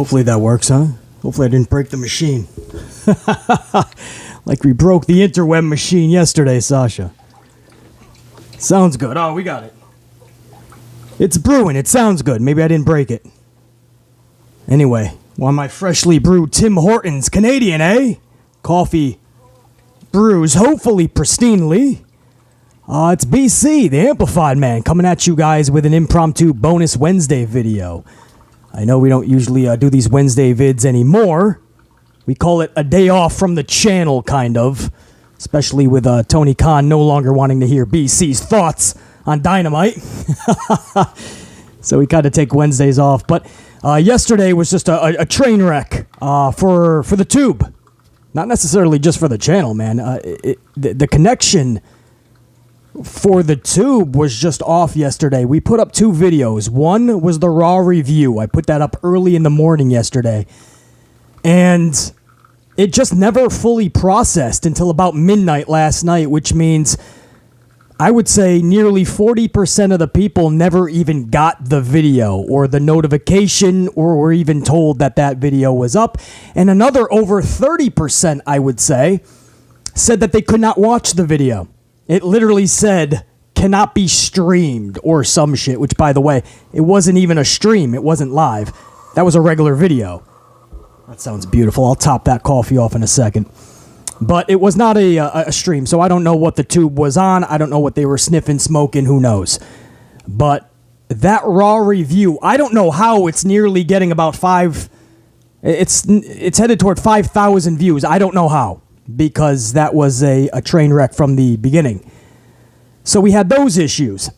Hopefully that works, huh? Hopefully I didn't break the machine. Like we broke the interweb machine yesterday, Sasha. Sounds good. Oh, we got it. It's brewing. It sounds good. Maybe I didn't break it. Anyway, want my freshly brewed Tim Hortons Canadian, eh? Coffee brews hopefully pristinely. It's BC, the Amplified Man, coming at you guys with an impromptu bonus Wednesday video. I know we don't usually do these Wednesday vids anymore. We call it a day off from the channel, kind of. Especially with Tony Khan no longer wanting to hear BC's thoughts on Dynamite. So we kind of take Wednesdays off. But yesterday was just a train wreck for the tube. Not necessarily just for the channel, man. The connection for the tube was just off yesterday. We put up two videos. One was the Raw review. I put that up early in the morning yesterday. And it just never fully processed until about midnight last night, which means I would say nearly 40% of the people never even got the video or the notification or were even told that that video was up. And another over 30%, I would say, said that they could not watch the video. It literally said, cannot be streamed or some shit, which, by the way, it wasn't even a stream. It wasn't live. That was a regular video. That sounds beautiful. I'll top that coffee off in a second. But it was not a stream, so I don't know what the tube was on. I don't know what they were sniffing, smoking, who knows. But that Raw review, I don't know how it's nearly getting about it's headed toward 5,000 views. I don't know how, because that was a train wreck from the beginning. So we had those issues.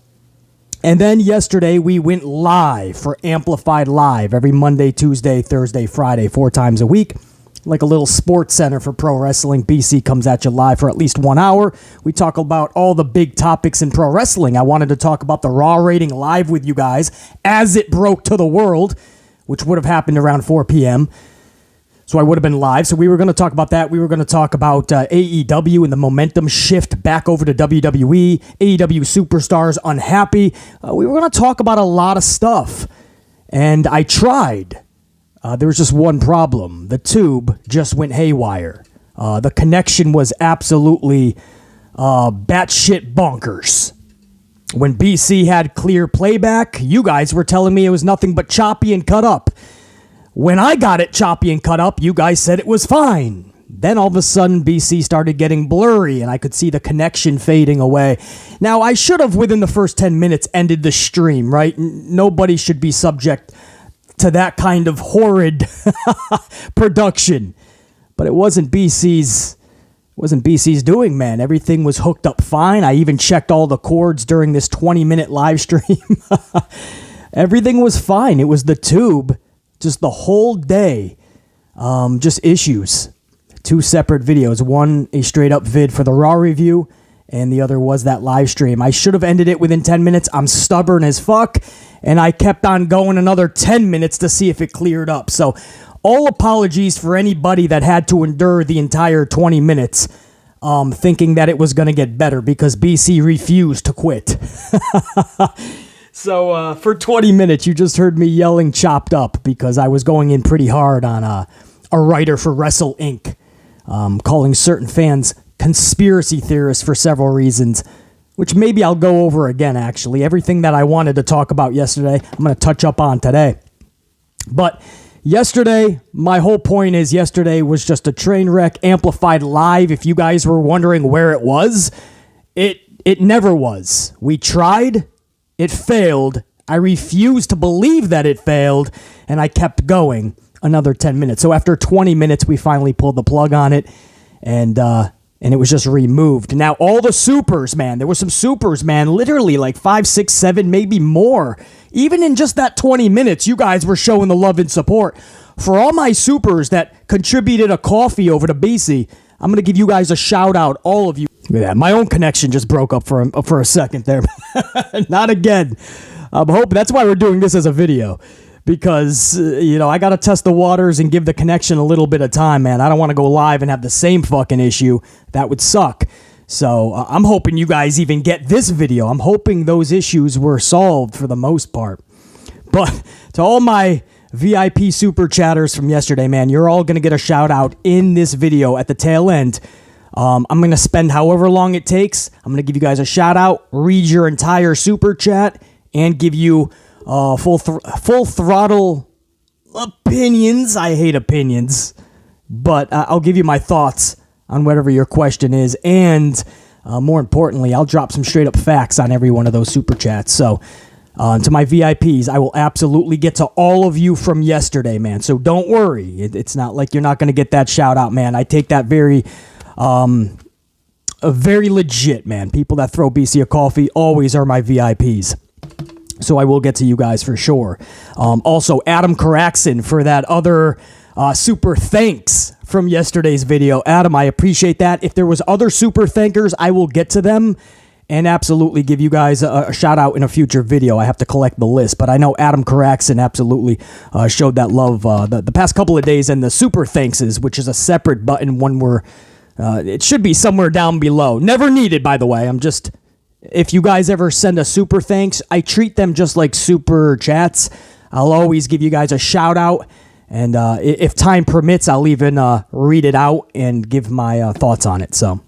And then yesterday we went live for Amplified Live every Monday, Tuesday, Thursday, Friday, 4 times a week. Like a little sports center for pro wrestling. BC comes at you live for at least 1 hour. We talk about all the big topics in pro wrestling. I wanted to talk about the Raw rating live with you guys as it broke to the world, which would have happened around 4 p.m., so I would have been live. So we were going to talk about that. We were going to talk about AEW and the momentum shift back over to WWE. AEW superstars unhappy. We were going to talk about a lot of stuff. And I tried. There was just one problem. The tube just went haywire. The connection was absolutely batshit bonkers. When BC had clear playback, you guys were telling me it was nothing but choppy and cut up. When I got it choppy and cut up, you guys said it was fine. Then all of a sudden, BC started getting blurry, and I could see the connection fading away. Now, I should have, within the first 10 minutes, ended the stream, right? Nobody should be subject to that kind of horrid production. But it wasn't BC's doing, man. Everything was hooked up fine. I even checked all the cords during this 20-minute live stream. Everything was fine. It was the tube. Just the whole day, just issues. 2 separate videos. One, a straight-up vid for the Raw review, and the other was that live stream. I should have ended it within 10 minutes. I'm stubborn as fuck, and I kept on going another 10 minutes to see if it cleared up. So all apologies for anybody that had to endure the entire 20 minutes thinking that it was going to get better, because BC refused to quit. So for 20 minutes, you just heard me yelling chopped up because I was going in pretty hard on a writer for Wrestle Inc., calling certain fans conspiracy theorists for several reasons, which maybe I'll go over again, actually. Everything that I wanted to talk about yesterday, I'm going to touch up on today. But yesterday, my whole point is yesterday was just a train wreck amplified live. If you guys were wondering where it was, it never was. We tried. It failed. I refused to believe that it failed, and I kept going another 10 minutes. So after 20 minutes, we finally pulled the plug on it, and it was just removed. Now, all the supers, man, there were some supers, man, literally like 5, 6, 7, maybe more. Even in just that 20 minutes, you guys were showing the love and support. For all my supers that contributed a coffee over to BC, I'm going to give you guys a shout out, all of you. Look at that. My own connection just broke up for a second there. Not again. I'm hoping that's why we're doing this as a video, because I got to test the waters and give the connection a little bit of time, man. I don't want to go live and have the same fucking issue. That would suck. So I'm hoping you guys even get this video. I'm hoping those issues were solved for the most part. But to all my VIP Super Chatters from yesterday, man. You're all going to get a shout out in this video at the tail end. I'm going to spend however long it takes. I'm going to give you guys a shout out, read your entire Super Chat, and give you full throttle opinions. I hate opinions, but I'll give you my thoughts on whatever your question is, and more importantly, I'll drop some straight up facts on every one of those Super Chats. So to my VIPs, I will absolutely get to all of you from yesterday, man. So don't worry. It's not like you're not going to get that shout out, man. I take that very legit, man. People that throw BC a coffee always are my VIPs. So I will get to you guys for sure. Also, Adam Karaxin for that other super thanks from yesterday's video. Adam, I appreciate that. If there was other super thankers, I will get to them and absolutely give you guys a shout out in a future video. I have to collect the list, but I know Adam Karaxin absolutely showed that love the past couple of days, and the super thankses, which is a separate button when we're it should be somewhere down below. Never needed, by the way. If you guys ever send a super thanks, I treat them just like super chats. I'll always give you guys a shout out, and if time permits, I'll even read it out and give my thoughts on it. So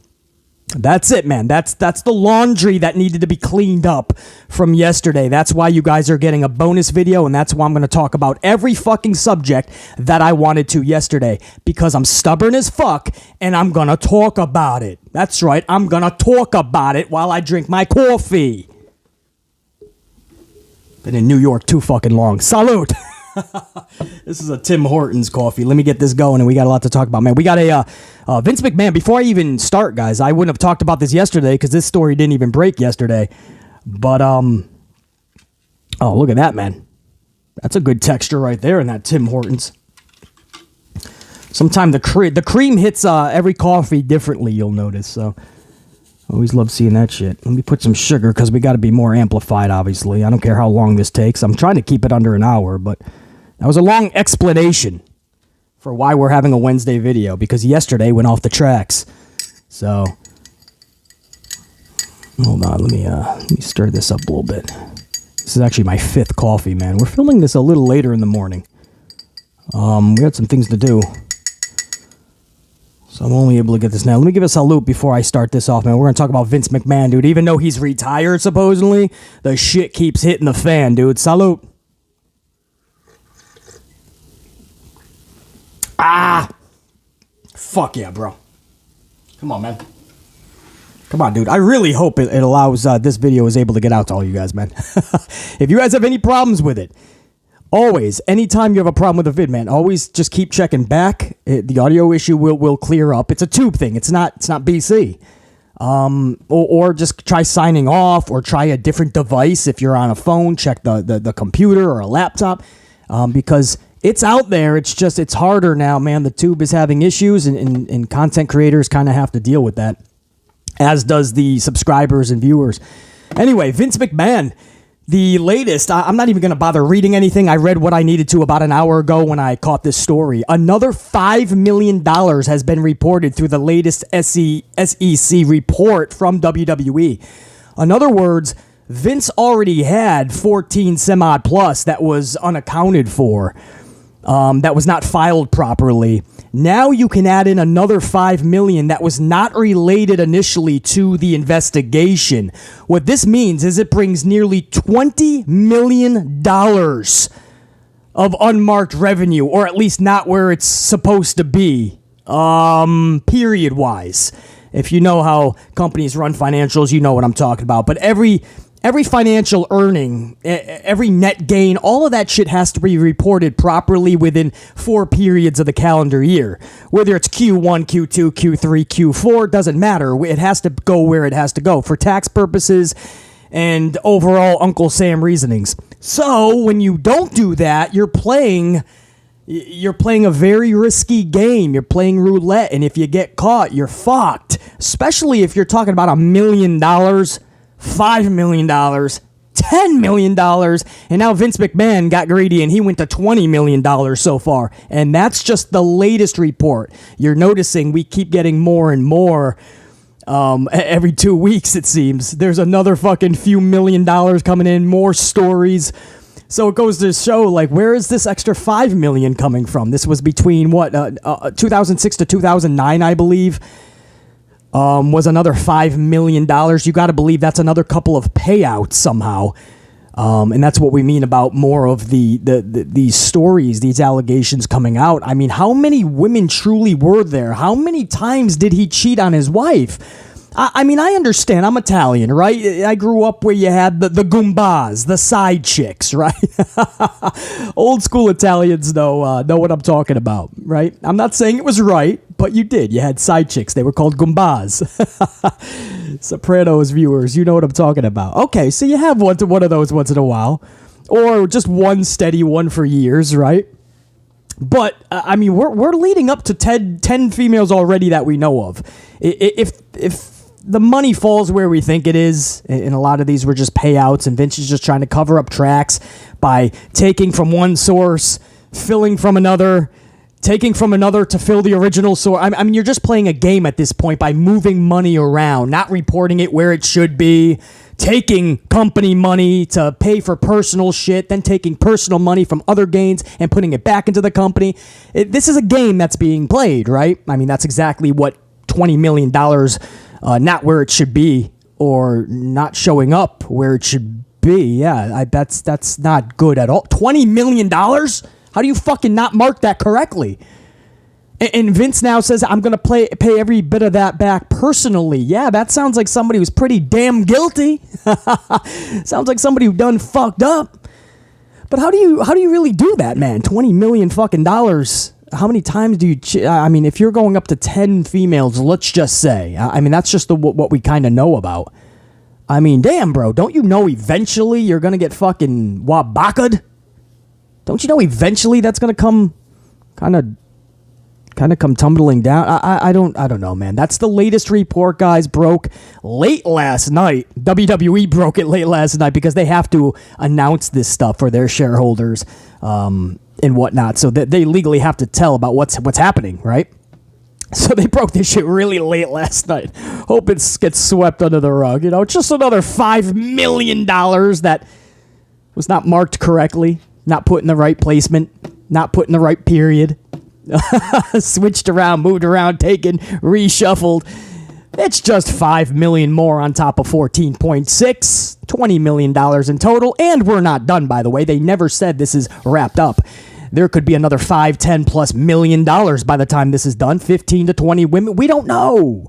that's it, man. That's the laundry that needed to be cleaned up from yesterday. That's why you guys are getting a bonus video, and that's why I'm going to talk about every fucking subject that I wanted to yesterday, because I'm stubborn as fuck, and I'm going to talk about it. That's right. I'm going to talk about it while I drink my coffee. Been in New York too fucking long. Salute. This is a Tim Hortons coffee. Let me get this going, and we got a lot to talk about, man. We got a Vince McMahon. Before I even start, guys, I wouldn't have talked about this yesterday because this story didn't even break yesterday. But oh, look at that, man. That's a good texture right there in that Tim Hortons. Sometimes the cream hits every coffee differently, you'll notice. So always love seeing that shit. Let me put some sugar because we got to be more amplified, obviously. I don't care how long this takes. I'm trying to keep it under an hour, but that was a long explanation for why we're having a Wednesday video, because yesterday went off the tracks. So hold on, let me stir this up a little bit. This is actually my 5th coffee, man. We're filming this a little later in the morning. We had some things to do, so I'm only able to get this now. Let me give a salute before I start this off, man. We're going to talk about Vince McMahon, dude. Even though he's retired, supposedly, the shit keeps hitting the fan, dude. Salute. Ah! Fuck yeah, bro. Come on, man. Come on, dude. I really hope it allows this video is able to get out to all you guys, man. If you guys have any problems with it, always, anytime you have a problem with a vid, man, always just keep checking back. The audio issue will clear up. It's a tube thing. It's not BC. Or just try signing off, or try a different device. If you're on a phone, check the computer or a laptop, because it's out there. It's harder now, man. The tube is having issues, and content creators kind of have to deal with that, as does the subscribers and viewers. Anyway, Vince McMahon, the latest. I'm not even going to bother reading anything. I read what I needed to about an hour ago when I caught this story. Another $5 million has been reported through the latest SEC report from WWE. In other words, Vince already had 14 some-odd plus that was unaccounted for, that was not filed properly. Now you can add in another $5 million that was not related initially to the investigation. What this means is it brings nearly $20 million of unmarked revenue, or at least not where it's supposed to be, period-wise. If you know how companies run financials, you know what I'm talking about. But every financial earning, every net gain, all of that shit has to be reported properly within 4 periods of the calendar year. Whether it's Q1, Q2, Q3, Q4, doesn't matter. It has to go where it has to go for tax purposes and overall Uncle Sam reasonings. So when you don't do that, you're playing a very risky game. You're playing roulette, and if you get caught, you're fucked. Especially if you're talking about $1 million, $5 million, $10 million, and now Vince McMahon got greedy and he went to $20 million so far. And that's just the latest report. You're noticing we keep getting more and more every 2 weeks, it seems. There's another fucking few $1 million coming in, more stories. So it goes to show, like, where is this extra $5 million coming from? This was between 2006 to 2009, I believe. Was another $5 million. You got to believe that's another couple of payouts somehow. And that's what we mean about more of these stories, these allegations coming out. I mean, how many women truly were there? How many times did he cheat on his wife? I mean, I understand. I'm Italian, right? I grew up where you had the Goombas, the side chicks, right? Old school Italians know what I'm talking about, right? I'm not saying it was right, but you did. You had side chicks. They were called Goombas. Sopranos viewers, you know what I'm talking about. Okay, so you have one of those once in a while, or just one steady one for years, right? But I mean, we're leading up to 10 females already that we know of. If the money falls where we think it is, and a lot of these were just payouts, and Vince is just trying to cover up tracks by taking from one source, filling from another, taking from another to fill the original source. I mean, you're just playing a game at this point by moving money around, not reporting it where it should be, taking company money to pay for personal shit, then taking personal money from other gains and putting it back into the company. This is a game that's being played, right? I mean, that's exactly what $20 million, not where it should be, or not showing up where it should be. Yeah, that's not good at all. $20 million? How do you fucking not mark that correctly? And Vince now says, I'm going to pay every bit of that back personally. Yeah, that sounds like somebody who's pretty damn guilty. Sounds like somebody who done fucked up. But how do you really do that, man? $20 million fucking dollars. How many times do you... I mean, if you're going up to 10 females, let's just say. I mean, that's just what we kind of know about. I mean, damn, bro. Don't you know eventually you're going to get fucking wabaka'd? Don't you know eventually that's going to come kind of come tumbling down? I don't know, man. That's the latest report, guys. Broke late last night. WWE broke it late last night because they have to announce this stuff for their shareholders and whatnot, so that they legally have to tell about what's happening, right? So they broke this shit really late last night. Hope it gets swept under the rug. You know, just another $5 million that was not marked correctly, not put in the right placement, not put in the right period. Switched around, moved around, taken, reshuffled. It's just $5 million more on top of 14.6, $20 million in total. And we're not done, by the way. They never said this is wrapped up. There could be another $5, $10 plus million by the time this is done. 15 to 20 women. We don't know.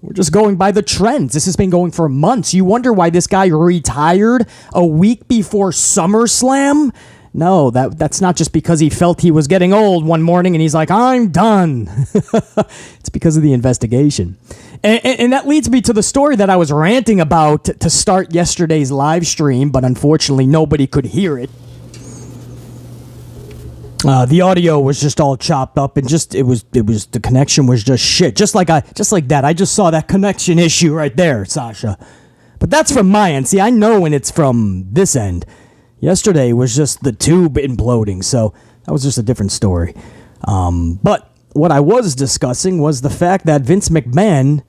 We're just going by the trends. This has been going for months. You wonder why this guy retired a week before SummerSlam? No, that's not just because he felt he was getting old one morning and he's like, I'm done. It's because of the investigation. And that leads me to the story that I was ranting about to start yesterday's live stream, but unfortunately nobody could hear it. The audio was just all chopped up, and it was the connection was just shit. Just like that. I just saw that connection issue right there, Sasha. But that's from my end. See, I know when it's from this end. Yesterday was just the tube imploding, so that was just a different story. But what I was discussing was the fact that Vince McMahon,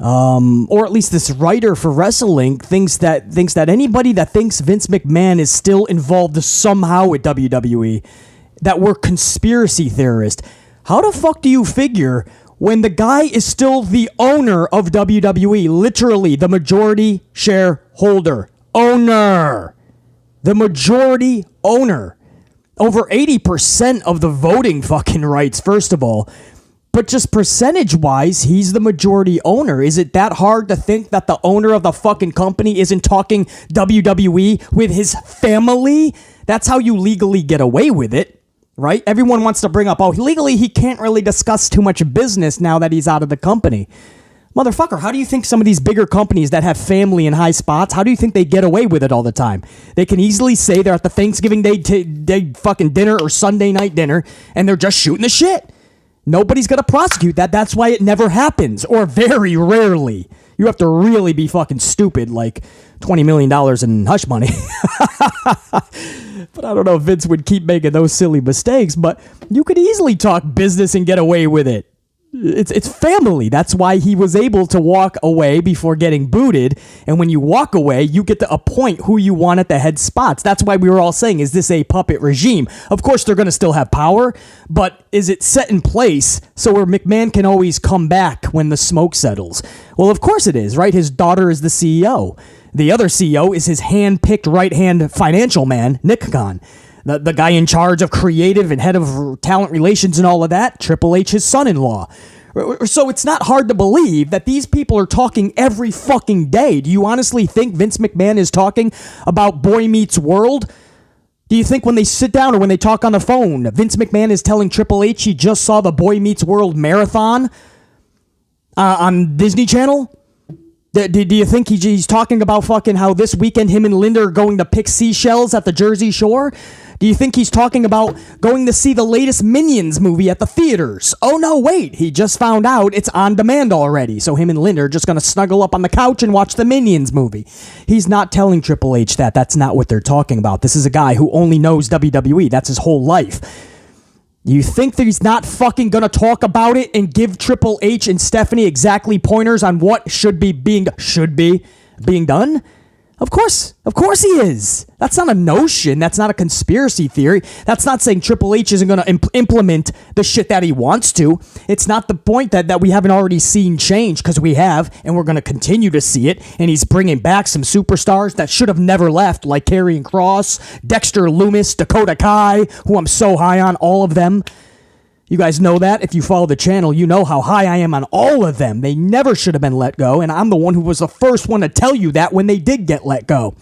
or at least this writer for wrestling, thinks that anybody that thinks Vince McMahon is still involved somehow with WWE, that we're conspiracy theorists. How the fuck do you figure when the guy is still the owner of WWE, literally the majority shareholder, owner? The majority owner. Over 80% of the voting fucking rights, first of all. But just percentage-wise, he's the majority owner. Is it that hard to think that the owner of the fucking company isn't talking WWE with his family? That's how you legally get away with it, right? Everyone wants to bring up, legally he can't really discuss too much business now that he's out of the company. Motherfucker, how do you think some of these bigger companies that have family in high spots, how do you think they get away with it all the time? They can easily say they're at the Thanksgiving Day fucking dinner or Sunday night dinner, and they're just shooting the shit. Nobody's going to prosecute that. That's why it never happens, or very rarely. You have to really be fucking stupid, like $20 million in hush money. But I don't know if Vince would keep making those silly mistakes, but you could easily talk business and get away with it. It's family. That's why he was able to walk away before getting booted. And when you walk away, you get to appoint who you want at the head spots. That's why we were all saying, is this a puppet regime? Of course, they're going to still have power, but is it set in place so where McMahon can always come back when the smoke settles? Well, of course it is, right? His daughter is the CEO. The other CEO is his hand-picked right-hand financial man, Nick Khan. The guy in charge of creative and head of talent relations and all of that, Triple H, his son-in-law. So it's not hard to believe that these people are talking every fucking day. Do you honestly think Vince McMahon is talking about Boy Meets World? Do you think when they sit down or when they talk on the phone, Vince McMahon is telling Triple H he just saw the Boy Meets World marathon on Disney Channel? Do you think he's talking about fucking how this weekend him and Linda are going to pick seashells at the Jersey Shore? Do you think he's talking about going to see the latest Minions movie at the theaters? Oh, no, wait. He just found out it's on demand already. So him and Linda are just going to snuggle up on the couch and watch the Minions movie. He's not telling Triple H that. That's not what they're talking about. This is a guy who only knows WWE. That's his whole life. You think that he's not fucking going to talk about it and give Triple H and Stephanie exactly pointers on what should be being done? Of course he is. That's not a notion. That's not a conspiracy theory. That's not saying Triple H isn't going to implement the shit that he wants to. It's not the point that we haven't already seen change, because we have, and we're going to continue to see it. And he's bringing back some superstars that should have never left, like Karrion Kross, Dexter Lumis, Dakota Kai, who I'm so high on, all of them. You guys know that. If you follow the channel, you know how high I am on all of them. They never should have been let go, and I'm the one who was the first one to tell you that when they did get let go.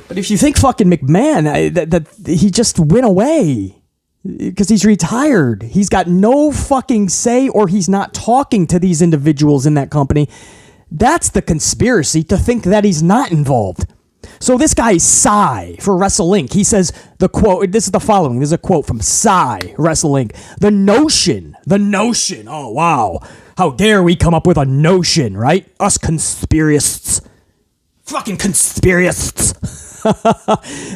But if you think fucking McMahon, that he just went away because he's retired, he's got no fucking say, or he's not talking to these individuals in that company, that's the conspiracy, to think that he's not involved. So this guy, Cy, for WrestleLink, he says, the quote, this is the following. This is a quote from Cy, WrestleLink. The notion, oh, wow. How dare we come up with a notion, right? Us conspiracists. Fucking conspiracists.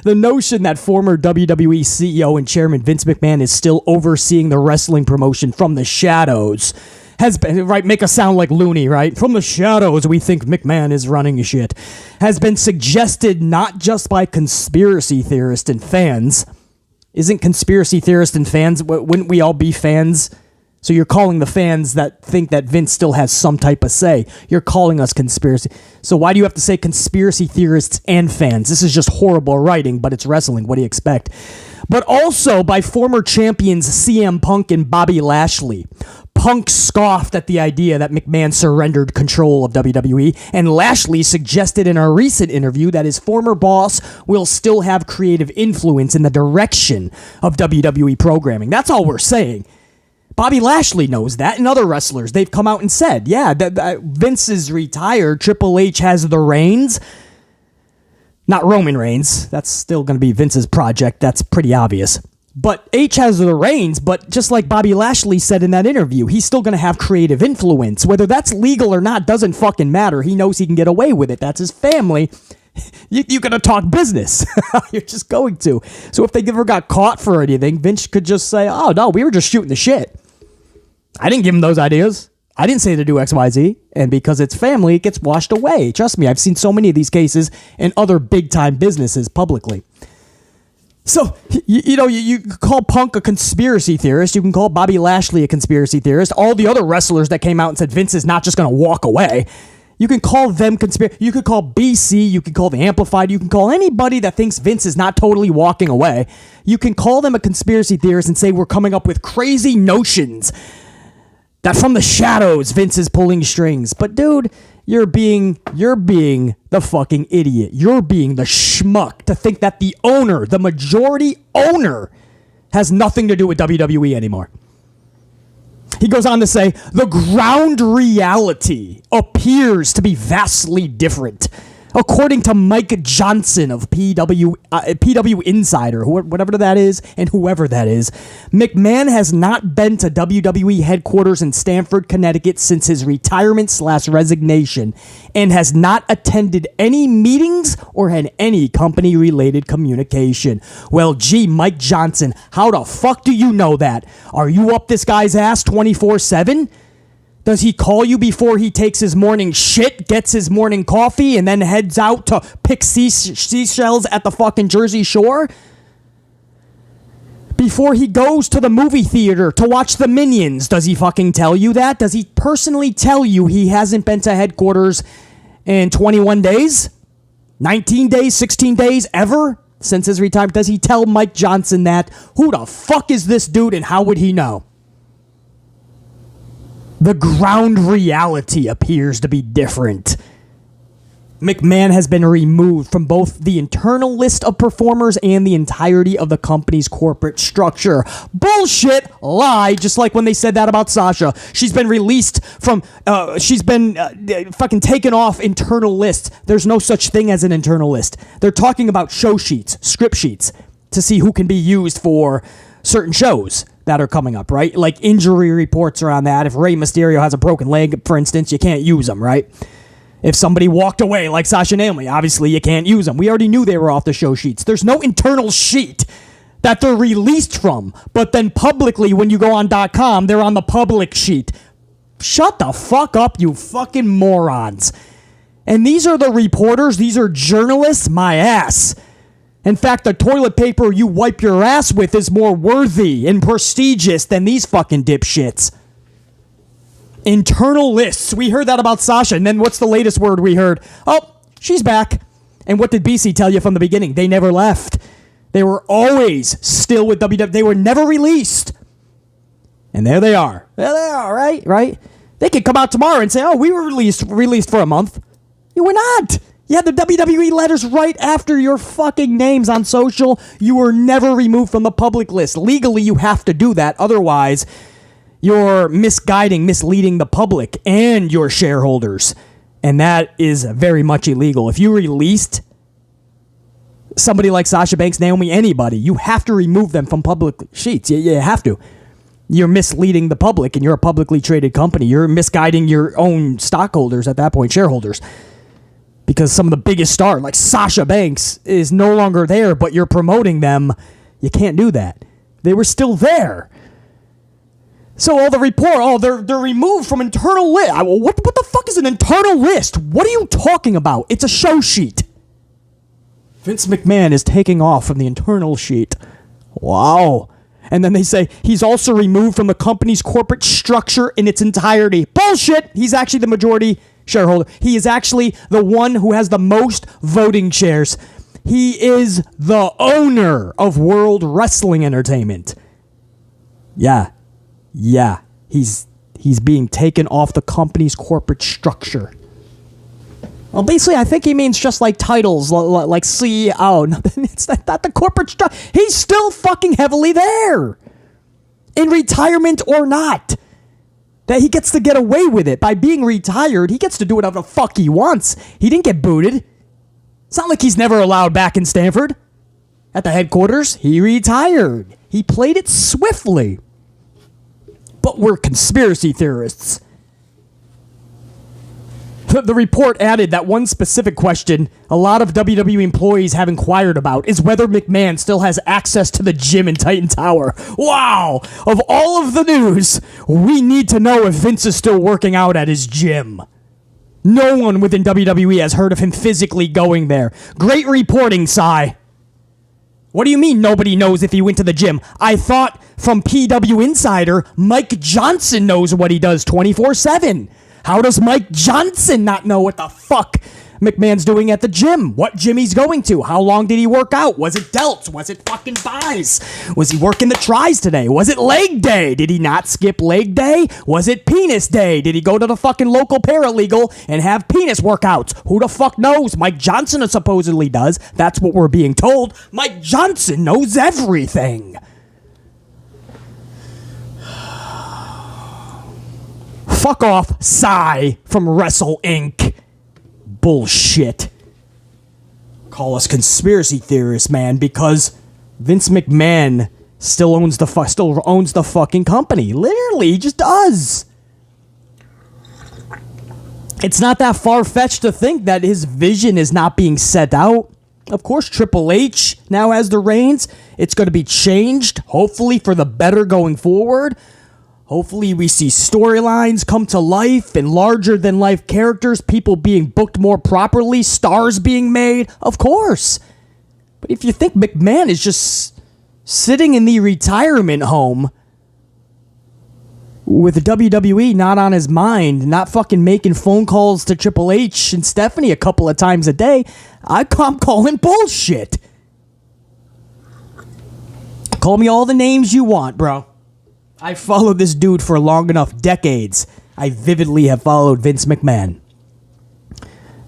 The notion that former WWE CEO and chairman Vince McMahon is still overseeing the wrestling promotion from the shadows has been, right, make us sound like loony, right? From the shadows, we think McMahon is running shit. Has been suggested not just by conspiracy theorists and fans. Isn't conspiracy theorists and fans, wouldn't we all be fans? So you're calling the fans that think that Vince still has some type of say. You're calling us conspiracy. So why do you have to say conspiracy theorists and fans? This is just horrible writing, but it's wrestling. What do you expect? But also by former champions CM Punk and Bobby Lashley. Punk scoffed at the idea that McMahon surrendered control of WWE, and Lashley suggested in a recent interview that his former boss will still have creative influence in the direction of WWE programming. That's all we're saying. Bobby Lashley knows that, and other wrestlers, they've come out and said, yeah, Vince is retired, Triple H has the reins. Not Roman Reigns, that's still going to be Vince's project, that's pretty obvious. But H has the reins, but just like Bobby Lashley said in that interview, he's still going to have creative influence. Whether that's legal or not doesn't fucking matter. He knows he can get away with it. That's his family. You're going to talk business. You're just going to. So if they ever got caught for anything, Vince could just say, oh, no, we were just shooting the shit. I didn't give him those ideas. I didn't say to do X, Y, Z. And because it's family, it gets washed away. Trust me, I've seen so many of these cases in other big-time businesses publicly. So, you call Punk a conspiracy theorist. You can call Bobby Lashley a conspiracy theorist. All the other wrestlers that came out and said Vince is not just going to walk away. You can call them conspiracy. You could call BC. You could call the Amplified. You can call anybody that thinks Vince is not totally walking away. You can call them a conspiracy theorist and say we're coming up with crazy notions that from the shadows Vince is pulling strings. But dude, you're being the fucking idiot. You're being the schmuck to think that the owner, the majority owner, has nothing to do with WWE anymore. He goes on to say, the ground reality appears to be vastly different. According to Mike Johnson of PW Insider, whatever that is, and whoever that is, McMahon has not been to WWE headquarters in Stamford, Connecticut since his retirement/resignation and has not attended any meetings or had any company-related communication. Well, gee, Mike Johnson, how the fuck do you know that? Are you up this guy's ass 24/7? Does he call you before he takes his morning shit, gets his morning coffee, and then heads out to pick seashells at the fucking Jersey Shore? Before he goes to the movie theater to watch the Minions, does he fucking tell you that? Does he personally tell you he hasn't been to headquarters in 21 days? 19 days? 16 days? Ever? Since his retirement? Does he tell Mike Johnson that? Who the fuck is this dude and how would he know? The ground reality appears to be different. McMahon has been removed from both the internal list of performers and the entirety of the company's corporate structure. Bullshit, lie, just like when they said that about Sasha. She's been released from, fucking taken off internal lists. There's no such thing as an internal list. They're talking about show sheets, script sheets, to see who can be used for certain shows that are coming up, right? Like injury reports are on that. If Rey Mysterio has a broken leg, for instance, you can't use them, right? If somebody walked away like Sasha and Naomi, obviously you can't use them. We already knew they were off the show sheets. There's no internal sheet that they're released from, but then publicly when you go on .com, they're on the public sheet. Shut the fuck up, you fucking morons. And these are the reporters, these are journalists, my ass. In fact, the toilet paper you wipe your ass with is more worthy and prestigious than these fucking dipshits. Internal lists. We heard that about Sasha, and then what's the latest word we heard? Oh, she's back. And what did BC tell you from the beginning? They never left. They were always still with WWE. They were never released. And there they are. There they are, right? They could come out tomorrow and say, oh, we were released for a month. You were not. You had the WWE letters right after your fucking names on social. You were never removed from the public list. Legally, you have to do that. Otherwise, you're misleading the public and your shareholders. And that is very much illegal. If you released somebody like Sasha Banks, Naomi, anybody, you have to remove them from public sheets. You have to. You're misleading the public, and you're a publicly traded company. You're misguiding your own stockholders at that point, shareholders. Because some of the biggest stars, like Sasha Banks, is no longer there, but you're promoting them. You can't do that. They were still there. So all the report, they're removed from internal list. What the fuck is an internal list? What are you talking about? It's a show sheet. Vince McMahon is taking off from the internal sheet. Wow. And then they say he's also removed from the company's corporate structure in its entirety. Bullshit. He's actually the majority shareholder. He is actually the one who has the most voting shares. He is the owner of World Wrestling Entertainment. Yeah. He's being taken off the company's corporate structure. Well, basically, I think he means just like titles, like CEO. No, it's not the corporate structure. He's still fucking heavily there. In retirement or not. That he gets to get away with it. By being retired, he gets to do whatever the fuck he wants. He didn't get booted. It's not like he's never allowed back in Stamford. At the headquarters, he retired. He played it swiftly. But we're conspiracy theorists. The report added that one specific question a lot of WWE employees have inquired about is whether McMahon still has access to the gym in Titan Tower. Wow! Of all of the news, we need to know if Vince is still working out at his gym. No one within WWE has heard of him physically going there. Great reporting, Sai. What do you mean nobody knows if he went to the gym? I thought from PW Insider, Mike Johnson knows what he does 24/7. How does Mike Johnson not know what the fuck McMahon's doing at the gym? What gym he's going to? How long did he work out? Was it delts? Was it fucking buys? Was he working the tries today? Was it leg day? Did he not skip leg day? Was it penis day? Did he go to the fucking local paralegal and have penis workouts? Who the fuck knows? Mike Johnson supposedly does. That's what we're being told. Mike Johnson knows everything. Fuck off, Sai from Wrestle Inc. Bullshit. call us conspiracy theorists, man, because Vince McMahon still owns the fucking company. Literally, he just does. It's not that far-fetched to think that his vision is not being set out. Of course, Triple H now has the reins. It's going to be changed, hopefully for the better going forward. Hopefully we see storylines come to life and larger-than-life characters, people being booked more properly, stars being made, of course. But if you think McMahon is just sitting in the retirement home with the WWE not on his mind, not fucking making phone calls to Triple H and Stephanie a couple of times a day, I'm calling bullshit. Call me all the names you want, bro. I followed this dude for long enough, decades. I vividly have followed Vince McMahon.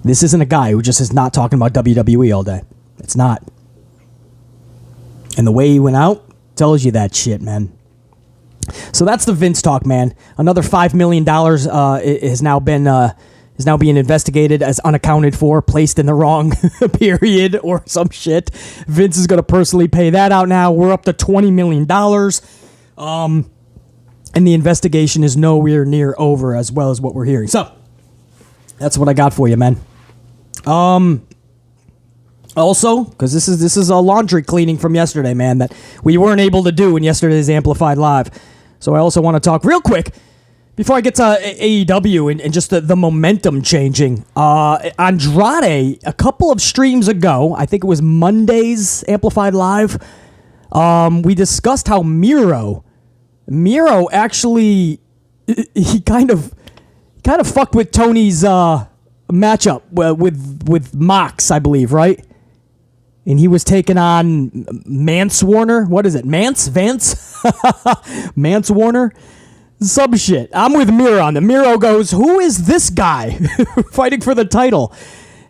This isn't a guy who just is not talking about WWE all day. It's not. And the way he went out tells you that shit, man. So that's the Vince talk, man. Another $5 million is now being investigated as unaccounted for, placed in the wrong period or some shit. Vince is going to personally pay that out now. We're up to $20 million. And the investigation is nowhere near over, as well as what we're hearing. So that's what I got for you, man. Also, because this is a laundry cleaning from yesterday, man, that we weren't able to do in yesterday's Amplified Live. So I also want to talk real quick before I get to AEW and just the momentum changing. Andrade, a couple of streams ago, I think it was Monday's Amplified Live, we discussed how Miro actually, he kind of fucked with Tony's matchup with Mox, I believe, right? And he was taking on Mance Warner. What is it? Vance? Mance Warner? Some shit. I'm with Miro on the Miro goes, who is this guy fighting for the title?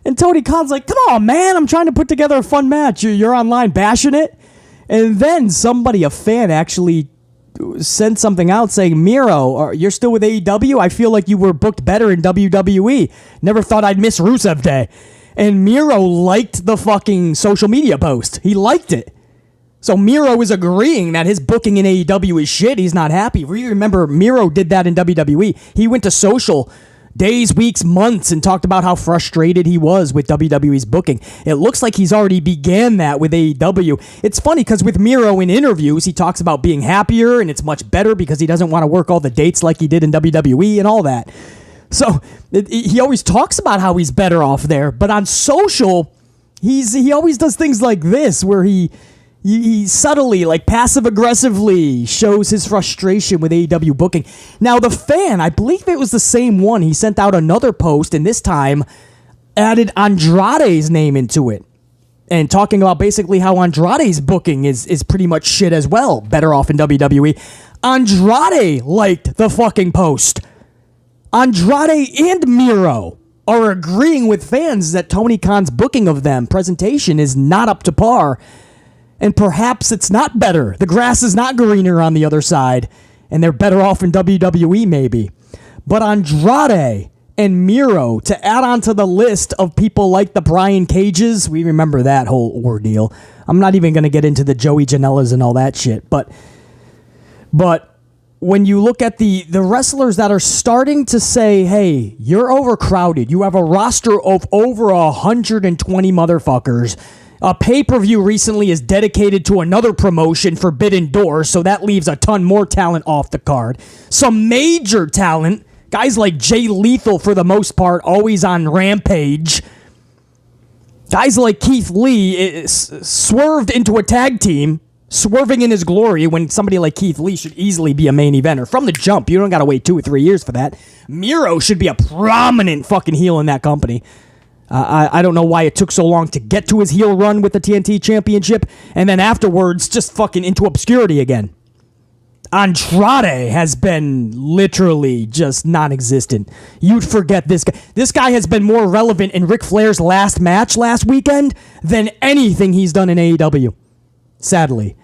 And Tony Khan's like, come on, man. I'm trying to put together a fun match. You're online bashing it. And then a fan actually sent something out saying, Miro, you're still with AEW? I feel like you were booked better in WWE. Never thought I'd miss Rusev Day. And Miro liked the fucking social media post. He liked it. So Miro is agreeing that his booking in AEW is shit. He's not happy. Remember, Miro did that in WWE. He went to social days, weeks, months, and talked about how frustrated he was with WWE's booking. It looks like he's already began that with AEW. It's funny because with Miro in interviews, he talks about being happier and it's much better because he doesn't want to work all the dates like he did in WWE and all that. So he always talks about how he's better off there, but on social, he always does things like this where he subtly, like passive-aggressively shows his frustration with AEW booking. Now, the fan, I believe it was the same one, he sent out another post, and this time added Andrade's name into it. And talking about basically how Andrade's booking is pretty much shit as well, better off in WWE. Andrade liked the fucking post. Andrade and Miro are agreeing with fans that Tony Khan's booking of them, presentation, is not up to par. And perhaps it's not better. The grass is not greener on the other side. And they're better off in WWE, maybe. But Andrade and Miro, to add on to the list of people like the Brian Cages, we remember that whole ordeal. I'm not even going to get into the Joey Janela's and all that shit. But when you look at the wrestlers that are starting to say, hey, you're overcrowded. You have a roster of over 120 motherfuckers. A pay-per-view recently is dedicated to another promotion, Forbidden Door, so that leaves a ton more talent off the card. Some major talent, guys like Jay Lethal for the most part, always on Rampage. Guys like Keith Lee swerved into a tag team, swerving in his glory when somebody like Keith Lee should easily be a main eventer. From the jump, you don't got to wait 2 or 3 years for that. Miro should be a prominent fucking heel in that company. I don't know why it took so long to get to his heel run with the TNT Championship, and then afterwards just fucking into obscurity again. Andrade has been literally just non-existent. You'd forget this guy. This guy has been more relevant in Ric Flair's last match last weekend than anything he's done in AEW. Sadly.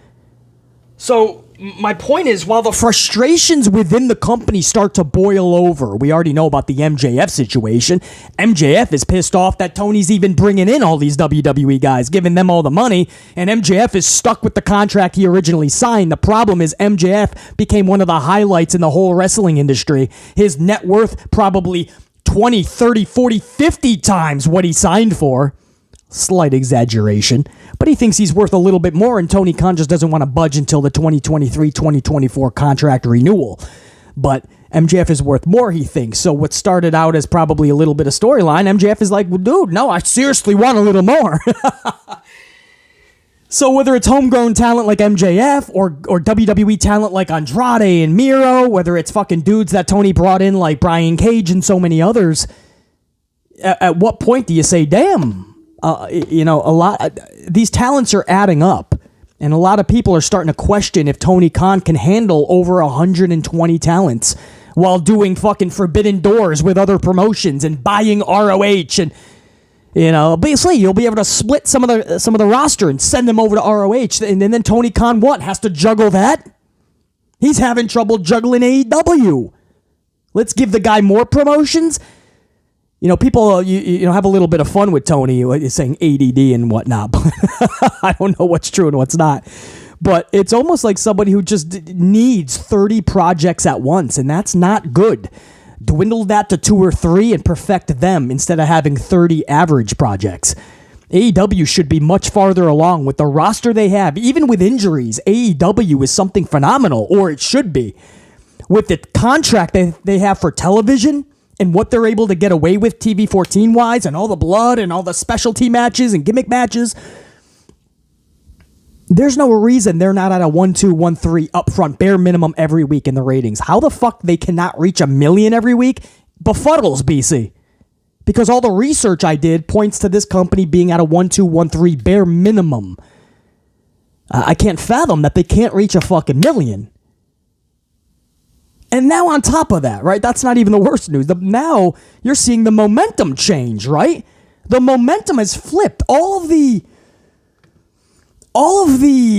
So my point is, while the frustrations within the company start to boil over, we already know about the MJF situation. MJF is pissed off that Tony's even bringing in all these WWE guys, giving them all the money, and MJF is stuck with the contract he originally signed. The problem is MJF became one of the highlights in the whole wrestling industry. His net worth probably 20, 30, 40, 50 times what he signed for. Slight exaggeration, but he thinks he's worth a little bit more, and Tony Khan just doesn't want to budge until the 2023-2024 contract renewal. But MJF is worth more, he thinks. So what started out as probably a little bit of storyline, MJF is like, well, dude, no, I seriously want a little more. So whether it's homegrown talent like MJF or WWE talent like Andrade and Miro, whether it's fucking dudes that Tony brought in like Brian Cage and so many others, at what point do you say, damn? These talents are adding up, and a lot of people are starting to question if Tony Khan can handle over 120 talents while doing fucking Forbidden Doors with other promotions and buying ROH, and basically you'll be able to split some of the roster and send them over to ROH, and then Tony Khan has to juggle that? He's having trouble juggling AEW. Let's give the guy more promotions. People have a little bit of fun with Tony saying ADD and whatnot, but I don't know what's true and what's not. But it's almost like somebody who just needs 30 projects at once, and that's not good. Dwindle that to 2 or 3 and perfect them instead of having 30 average projects. AEW should be much farther along with the roster they have. Even with injuries, AEW is something phenomenal, or it should be. With the contract they have for television, and what they're able to get away with TV 14-wise, and all the blood and all the specialty matches and gimmick matches, there's no reason they're not at a 1-2, 1-3 upfront bare minimum every week in the ratings. How the fuck they cannot reach 1 million every week befuddles BC. Because all the research I did points to this company being at a 1-2, 1-3 bare minimum. I can't fathom that they can't reach a fucking million. And now on top of that, right, that's not even the worst news. Now you're seeing the momentum change, right? The momentum has flipped. All of the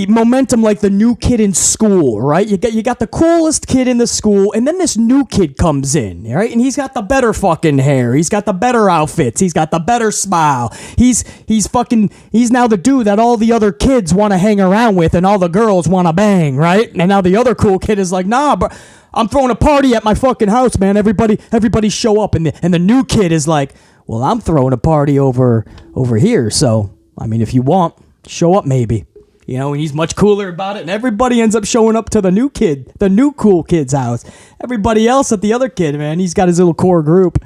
momentum, like the new kid in school, right? You got the coolest kid in the school, and then this new kid comes in, right? And he's got the better fucking hair. He's got the better outfits. He's got the better smile. He's now the dude that all the other kids want to hang around with and all the girls want to bang, right? And now the other cool kid is like, nah, but I'm throwing a party at my fucking house, man. Everybody show up. And the new kid is like, well, I'm throwing a party over here. So, I mean, if you want, show up maybe. And he's much cooler about it. And everybody ends up showing up to the new kid, the new cool kid's house. Everybody else at the other kid, man, he's got his little core group.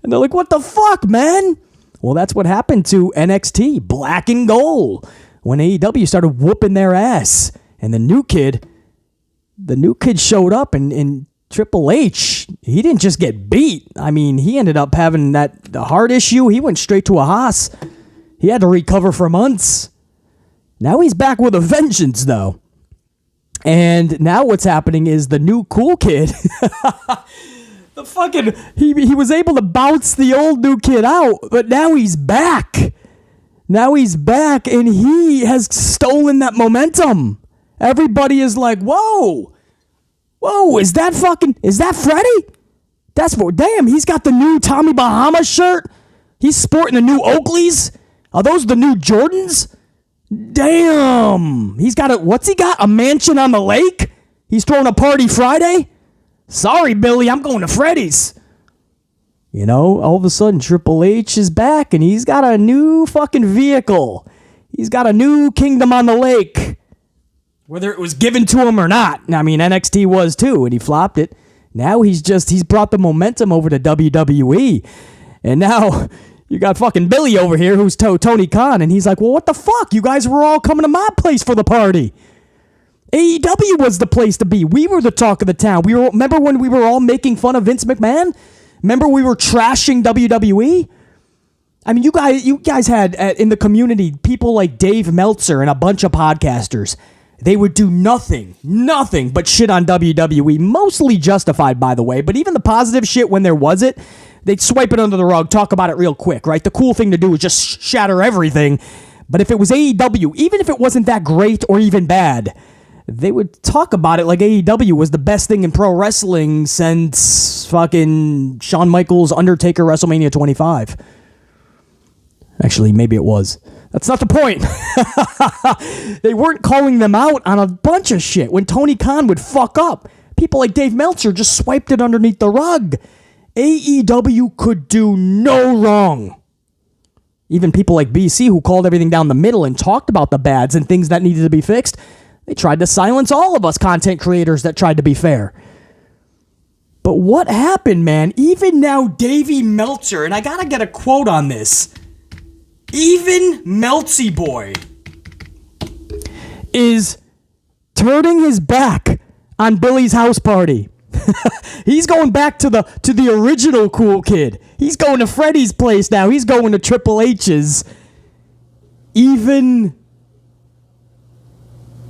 And they're like, what the fuck, man? Well, that's what happened to NXT, Black and Gold, when AEW started whooping their ass. And the new kid showed up, and Triple H, he didn't just get beat. I mean, he ended up having the heart issue. He went straight to a hoss. He had to recover for months. Now he's back with a vengeance, though. And now what's happening is the new cool kid, he was able to bounce the old new kid out, but now he's back. Now he's back, and he has stolen that momentum. Everybody is like, whoa, is that Freddie? Damn, he's got the new Tommy Bahama shirt. He's sporting the new Oakleys. Are those the new Jordans? Damn, what's he got? A mansion on the lake? He's throwing a party Friday? Sorry, Billy, I'm going to Freddy's. All of a sudden, Triple H is back, and he's got a new fucking vehicle. He's got a new kingdom on the lake. Whether it was given to him or not. I mean, NXT was too, and he flopped it. Now he's brought the momentum over to WWE. And now you got fucking Billy over here who's Tony Khan, and he's like, well, what the fuck? You guys were all coming to my place for the party. AEW was the place to be. We were the talk of the town. Remember when we were all making fun of Vince McMahon? Remember we were trashing WWE? I mean, you guys had in the community people like Dave Meltzer and a bunch of podcasters. They would do nothing but shit on WWE, mostly justified, by the way. But even the positive shit, when there was it, they'd swipe it under the rug, talk about it real quick, right? The cool thing to do is just shatter everything. But if it was AEW, even if it wasn't that great or even bad, they would talk about it like AEW was the best thing in pro wrestling since fucking Shawn Michaels Undertaker WrestleMania 25. Actually, maybe it was. That's not the point. They weren't calling them out on a bunch of shit. When Tony Khan would fuck up, people like Dave Meltzer just swiped it underneath the rug. AEW could do no wrong. Even people like BC, who called everything down the middle and talked about the bads and things that needed to be fixed, they tried to silence all of us content creators that tried to be fair. But what happened, man? Even now, Davey Meltzer, and I gotta get a quote on this, even Meltsy Boy is turning his back on Billy's house party. He's going back to the original cool kid. He's going to Freddie's place now. He's going to Triple H's. Even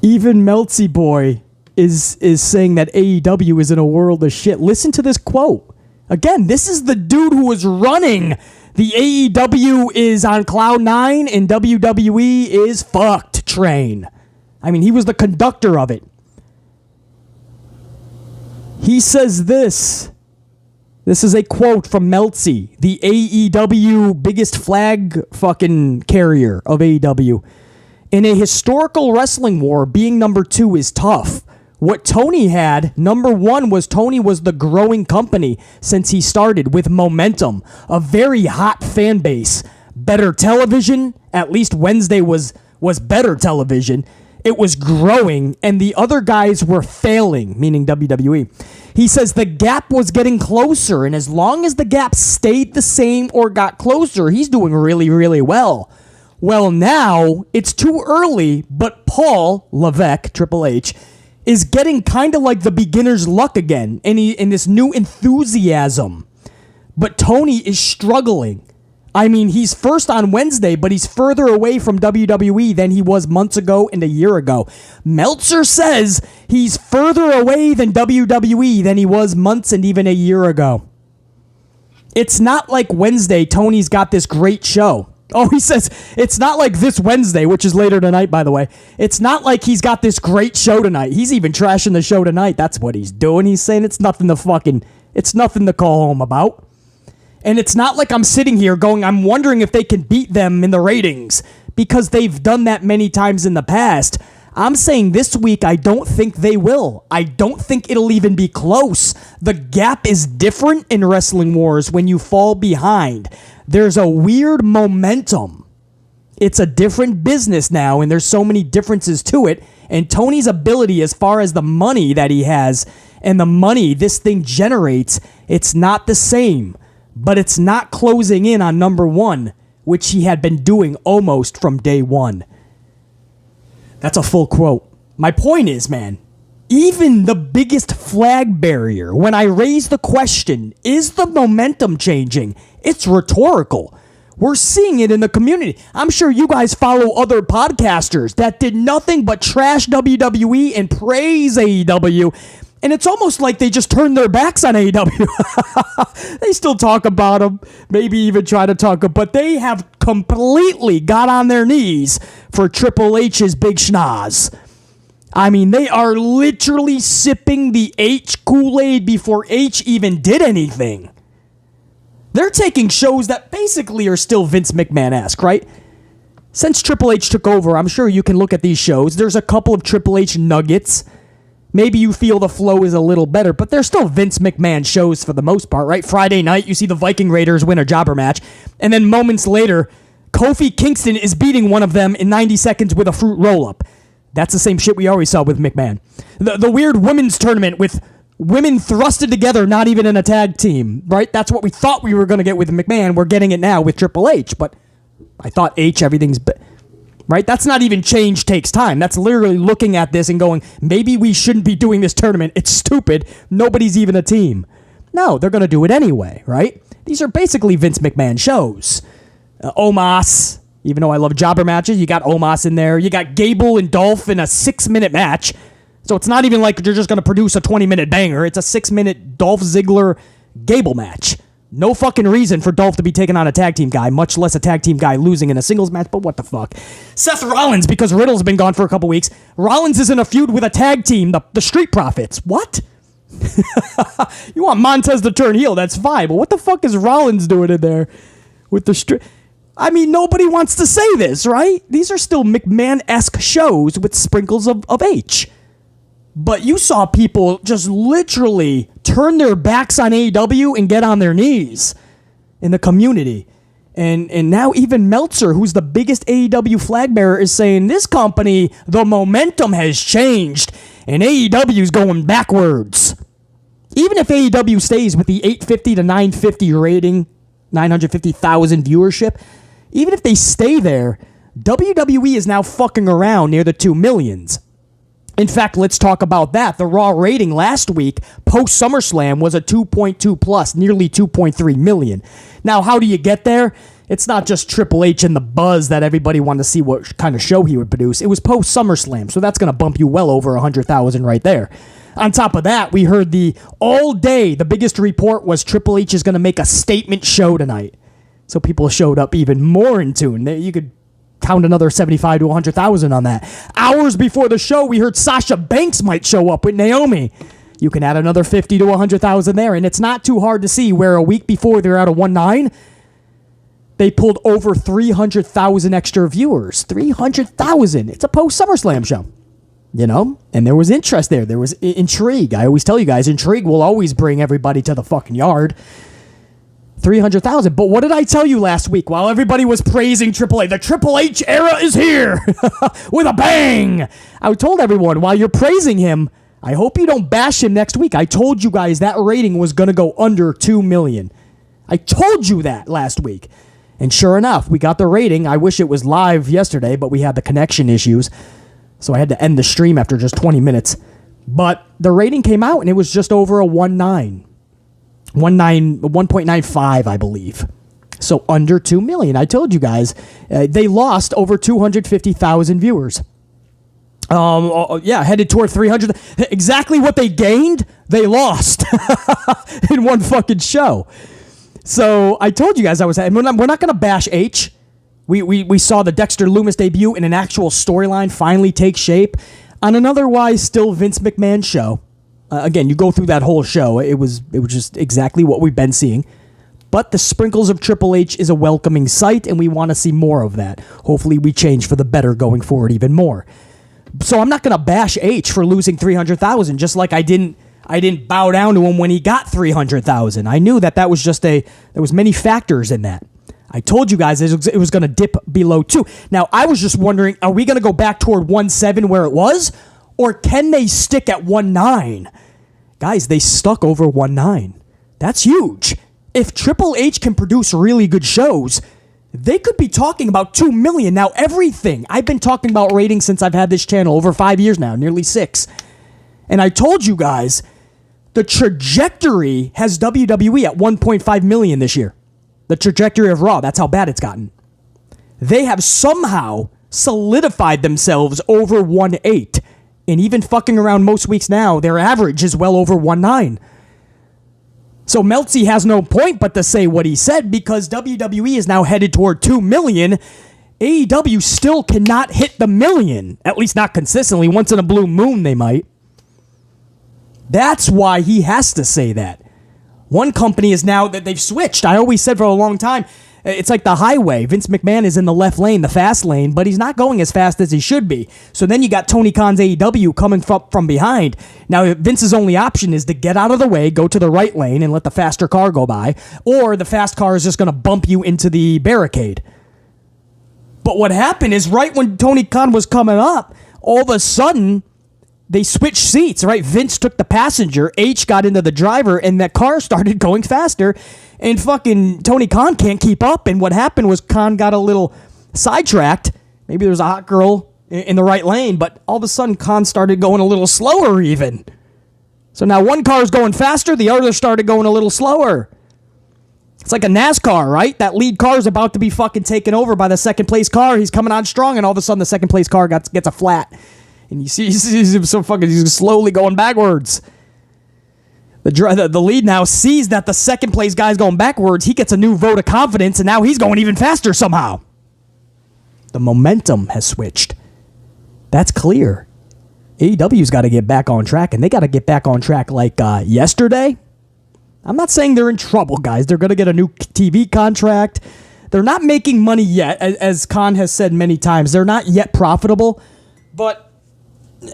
Meltsy Boy is saying that AEW is in a world of shit. Listen to this quote. Again, this is the dude who was running the AEW is on cloud nine and WWE is fucked train. I mean, he was the conductor of it. He says this. This is a quote from Meltsy, the AEW biggest flag fucking carrier of AEW. In a historical wrestling war, being number 2 is tough. What Tony had, number 1, was Tony was the growing company since he started with momentum, a very hot fan base, better television, at least Wednesday was better television. It was growing, and the other guys were failing, meaning WWE. He says the gap was getting closer, and as long as the gap stayed the same or got closer, he's doing really, really well. Well, now, it's too early, but Paul Levesque, Triple H, is getting kind of like the beginner's luck again, and in this new enthusiasm. But Tony is struggling. I mean, he's first on Wednesday, but he's further away from WWE than he was months ago and a year ago. Meltzer says he's further away than WWE than he was months and even a year ago. It's not like Wednesday, Tony's got this great show. Oh, he says, it's not like this Wednesday, which is later tonight, by the way. It's not like he's got this great show tonight. He's even trashing the show tonight. That's what he's doing. He's saying it's nothing to call home about. And it's not like I'm sitting here going, I'm wondering if they can beat them in the ratings, because they've done that many times in the past. I'm saying this week, I don't think they will. I don't think it'll even be close. The gap is different in Wrestling Wars when you fall behind. There's a weird momentum. It's a different business now, and there's so many differences to it. And Tony's ability, as far as the money that he has and the money this thing generates, it's not the same. But it's not closing in on number 1, which he had been doing almost from day 1. That's a full quote. My point is, man, even the biggest flag barrier, when I raise the question, is the momentum changing? It's rhetorical. We're seeing it in the community. I'm sure you guys follow other podcasters that did nothing but trash WWE and praise AEW. And it's almost like they just turned their backs on AEW. They still talk about them, maybe even try to talk them, but they have completely got on their knees for Triple H's big schnoz. I mean, they are literally sipping the H Kool-Aid before H even did anything. They're taking shows that basically are still Vince McMahon-esque, right? Since Triple H took over, I'm sure you can look at these shows. There's a couple of Triple H nuggets. Maybe you feel the flow is a little better, but they're still Vince McMahon shows for the most part, right? Friday night, you see the Viking Raiders win a jobber match, and then moments later, Kofi Kingston is beating one of them in 90 seconds with a fruit roll-up. That's the same shit we always saw with McMahon. The weird women's tournament with women thrusted together, not even in a tag team, right? That's what we thought we were going to get with McMahon. We're getting it now with Triple H, but I thought H, everything's... Right? That's not even change takes time. That's literally looking at this and going, maybe we shouldn't be doing this tournament. It's stupid. Nobody's even a team. No, they're going to do it anyway, right? These are basically Vince McMahon shows. Omos, even though I love jobber matches, you got Omos in there. You got Gable and Dolph in a 6-minute match. So it's not even like you're just going to produce a 20-minute banger. It's a 6-minute Dolph Ziggler Gable match. No fucking reason for Dolph to be taking on a tag team guy, much less a tag team guy losing in a singles match, but what the fuck. Seth Rollins, because Riddle's been gone for a couple weeks. Rollins is in a feud with a tag team, the Street Profits. What? You want Montez to turn heel, that's fine, but what the fuck is Rollins doing in there with the Street... I mean, nobody wants to say this, right? These are still McMahon-esque shows with sprinkles of H. But you saw people just literally turn their backs on AEW and get on their knees in the community. And now even Meltzer, who's the biggest AEW flag bearer, is saying this company, the momentum has changed and AEW's going backwards. Even if AEW stays with the 850 to 950 rating, 950,000 viewership, even if they stay there, WWE is now fucking around near the 2 millions. In fact, let's talk about that. The Raw rating last week, post SummerSlam, was a 2.2 plus, nearly 2.3 million. Now, how do you get there? It's not just Triple H and the buzz that everybody wanted to see what kind of show he would produce. It was post SummerSlam, so that's going to bump you well over 100,000 right there. On top of that, we heard all day, the biggest report was Triple H is going to make a statement show tonight. So people showed up even more in tune. You could count another 75 to 100,000 on that. Hours before the show, we heard Sasha Banks might show up with Naomi. You can add another 50 to 100,000 there, and it's not too hard to see where a week before they're at a 1.9, they pulled over 300,000 extra viewers. 300,000. It's a post SummerSlam show. You know? And there was interest there. There was intrigue. I always tell you guys, intrigue will always bring everybody to the fucking yard. 300,000. But what did I tell you last week while everybody was praising Triple H? The Triple H era is here with a bang. I told everyone while you're praising him, I hope you don't bash him next week. I told you guys that rating was going to go under 2 million. I told you that last week. And sure enough, we got the rating. I wish it was live yesterday, but we had the connection issues. So I had to end the stream after just 20 minutes. But the rating came out and it was just over a 1.95, I believe. So under 2 million. I told you guys, they lost over 250,000 viewers. Headed toward 300. Exactly what they gained, they lost in one fucking show. So I told you guys we're not going to bash H. We saw the Dexter Lumis debut and an actual storyline finally take shape on an otherwise still Vince McMahon show. Again, you go through that whole show. It was just exactly what we've been seeing. But the sprinkles of Triple H is a welcoming sight, and we want to see more of that. Hopefully we change for the better going forward even more. So I'm not going to bash H for losing 300,000, just like I didn't bow down to him when he got 300,000. I knew that was just there was many factors in that. I told you guys it was going to dip below 2. Now, I was just wondering, are we going to go back toward 1.7 where it was? Or can they stick at 1.9? Guys, they stuck over 1.9. That's huge. If Triple H can produce really good shows, they could be talking about 2 million. Now, everything. I've been talking about ratings since I've had this channel over 5 years now, nearly 6. And I told you guys, the trajectory has WWE at 1.5 million this year. The trajectory of Raw, that's how bad it's gotten. They have somehow solidified themselves over 1.8. And even fucking around most weeks now, their average is well over 1.9. So Meltzy has no point but to say what he said because WWE is now headed toward 2 million. AEW still cannot hit the million, at least not consistently. Once in a blue moon, they might. That's why he has to say that. One company is now that they've switched. I always said for a long time, it's like the highway. Vince McMahon is in the left lane, the fast lane, but he's not going as fast as he should be. So then you got Tony Khan's AEW coming from behind. Now, Vince's only option is to get out of the way, go to the right lane, and let the faster car go by, or the fast car is just going to bump you into the barricade. But what happened is right when Tony Khan was coming up, all of a sudden, they switched seats, right? Vince took the passenger, H got into the driver, and that car started going faster, and fucking Tony Khan can't keep up, and what happened was Khan got a little sidetracked. Maybe there was a hot girl in the right lane, but all of a sudden Khan started going a little slower even. So now one car is going faster, the other started going a little slower. It's like a NASCAR, right? That lead car is about to be fucking taken over by the second place car. He's coming on strong, and all of a sudden the second place car gets a flat. And you see him so fucking, he's slowly going backwards. The lead now sees that the second place guy's going backwards. He gets a new vote of confidence, and now he's going even faster somehow. The momentum has switched. That's clear. AEW's got to get back on track, and they got to get back on track like yesterday. I'm not saying they're in trouble, guys. They're going to get a new TV contract. They're not making money yet, as Khan has said many times. They're not yet profitable, but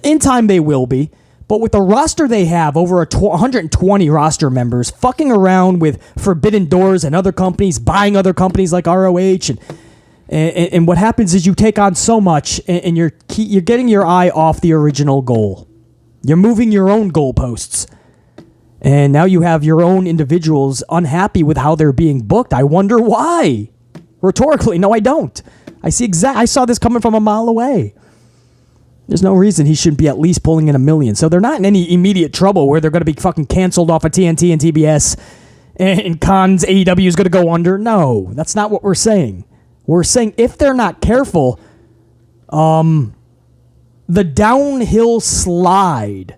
in time they will be. But with the roster they have, over 120 roster members, fucking around with Forbidden Doors and other companies, buying other companies like ROH, and what happens is you take on so much, and you're getting your eye off the original goal. You're moving your own goalposts. And now you have your own individuals unhappy with how they're being booked. I wonder why. Rhetorically, no, I don't. I saw this coming from a mile away. There's no reason he shouldn't be at least pulling in $1 million. So they're not in any immediate trouble where they're going to be fucking canceled off of TNT and TBS and Khan's AEW is going to go under. No, that's not what we're saying. We're saying if they're not careful, the downhill slide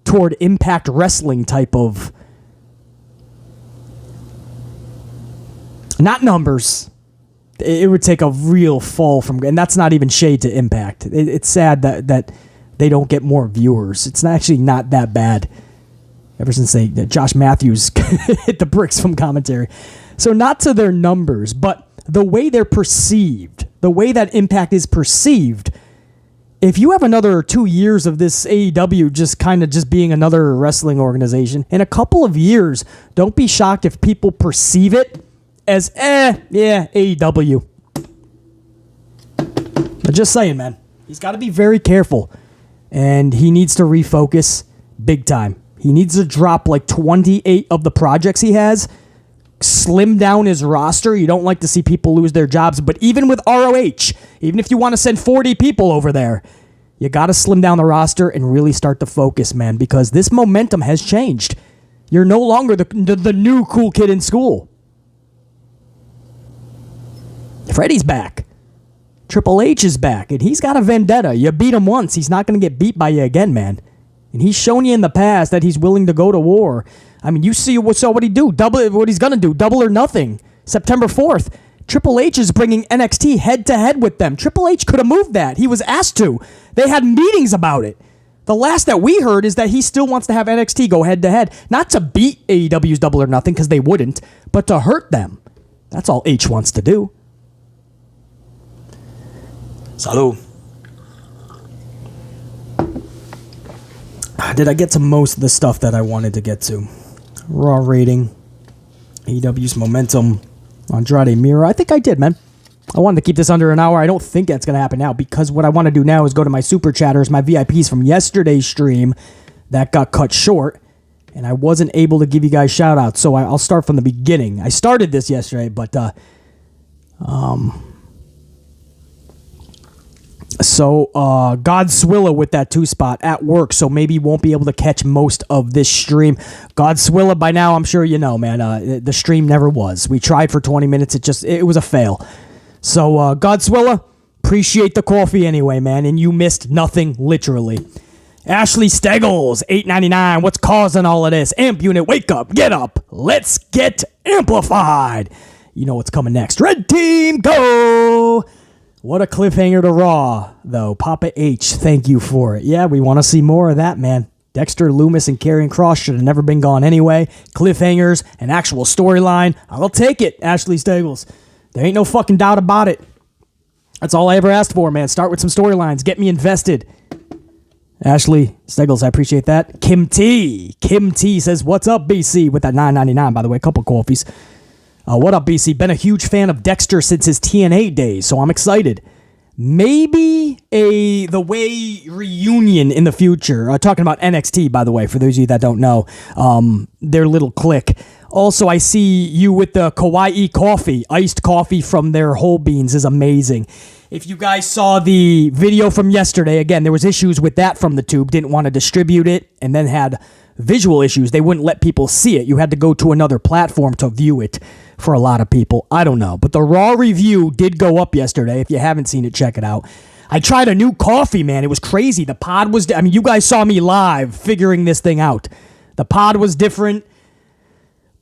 toward Impact Wrestling type of, not numbers, it would take a real fall from, and that's not even shade to Impact. It's sad that they don't get more viewers. It's actually not that bad. Ever since Josh Matthews hit the bricks from commentary. So not to their numbers, but the way they're perceived, the way that Impact is perceived. If you have another 2 years of this AEW just being another wrestling organization, in a couple of years, don't be shocked if people perceive it as, AEW. I'm just saying, man. He's got to be very careful. And he needs to refocus big time. He needs to drop like 28 of the projects he has, slim down his roster. You don't like to see people lose their jobs, but even with ROH, even if you want to send 40 people over there, you got to slim down the roster and really start to focus, man, because this momentum has changed. You're no longer the new cool kid in school. Freddie's back. Triple H is back, and he's got a vendetta. You beat him once, he's not going to get beat by you again, man. And he's shown you in the past that he's willing to go to war. I mean, you saw what he do. What he's going to do. Double or nothing. September 4th. Triple H is bringing NXT head-to-head with them. Triple H could have moved that. He was asked to. They had meetings about it. The last that we heard is that he still wants to have NXT go head-to-head. Not to beat AEW's Double or Nothing, because they wouldn't, but to hurt them. That's all H wants to do. Salud. Did I get to most of the stuff that I wanted to get to? Raw rating, AEW's momentum, Andrade Mira. I think I did, man. I wanted to keep this under an hour. I don't think that's going to happen now because what I want to do now is go to my super chatters, my VIPs from yesterday's stream that got cut short, and I wasn't able to give you guys shout outs, so I'll start from the beginning. I started this yesterday, but Godswilla with that 2-spot at work, so maybe you won't be able to catch most of this stream. Godswilla, by now, I'm sure you know, man, the stream never was. We tried for 20 minutes. It was a fail. So, Godswilla, appreciate the coffee anyway, man, and you missed nothing, literally. Ashley Steggles, $8.99. What's causing all of this? Amp unit, wake up, get up. Let's get amplified. You know what's coming next. Red team, go! What a cliffhanger to Raw, though. Papa H, thank you for it. Yeah, we want to see more of that, man. Dexter Loomis and Karrion Kross should have never been gone anyway. Cliffhangers, an actual storyline. I'll take it, Ashley Steggles. There ain't no fucking doubt about it. That's all I ever asked for, man. Start with some storylines. Get me invested. Ashley Steggles, I appreciate that. Kim T says, what's up, BC? With that $9.99, by the way. A couple coffees. What up, BC? Been a huge fan of Dexter since his TNA days, so I'm excited. Maybe the Way reunion in the future. Talking about NXT, by the way, for those of you that don't know. Their little clique. Also, I see you with the Kawaii coffee. Iced coffee from their whole beans is amazing. If you guys saw the video from yesterday, again, there was issues with that from the tube. Didn't want to distribute it, and then had visual issues. They wouldn't let people see it. You had to go to another platform to view it for a lot of people. I don't know. But the Raw review did go up yesterday. If you haven't seen it, check it out. I tried a new coffee, man. It was crazy. The pod was... I mean, you guys saw me live figuring this thing out. The pod was different,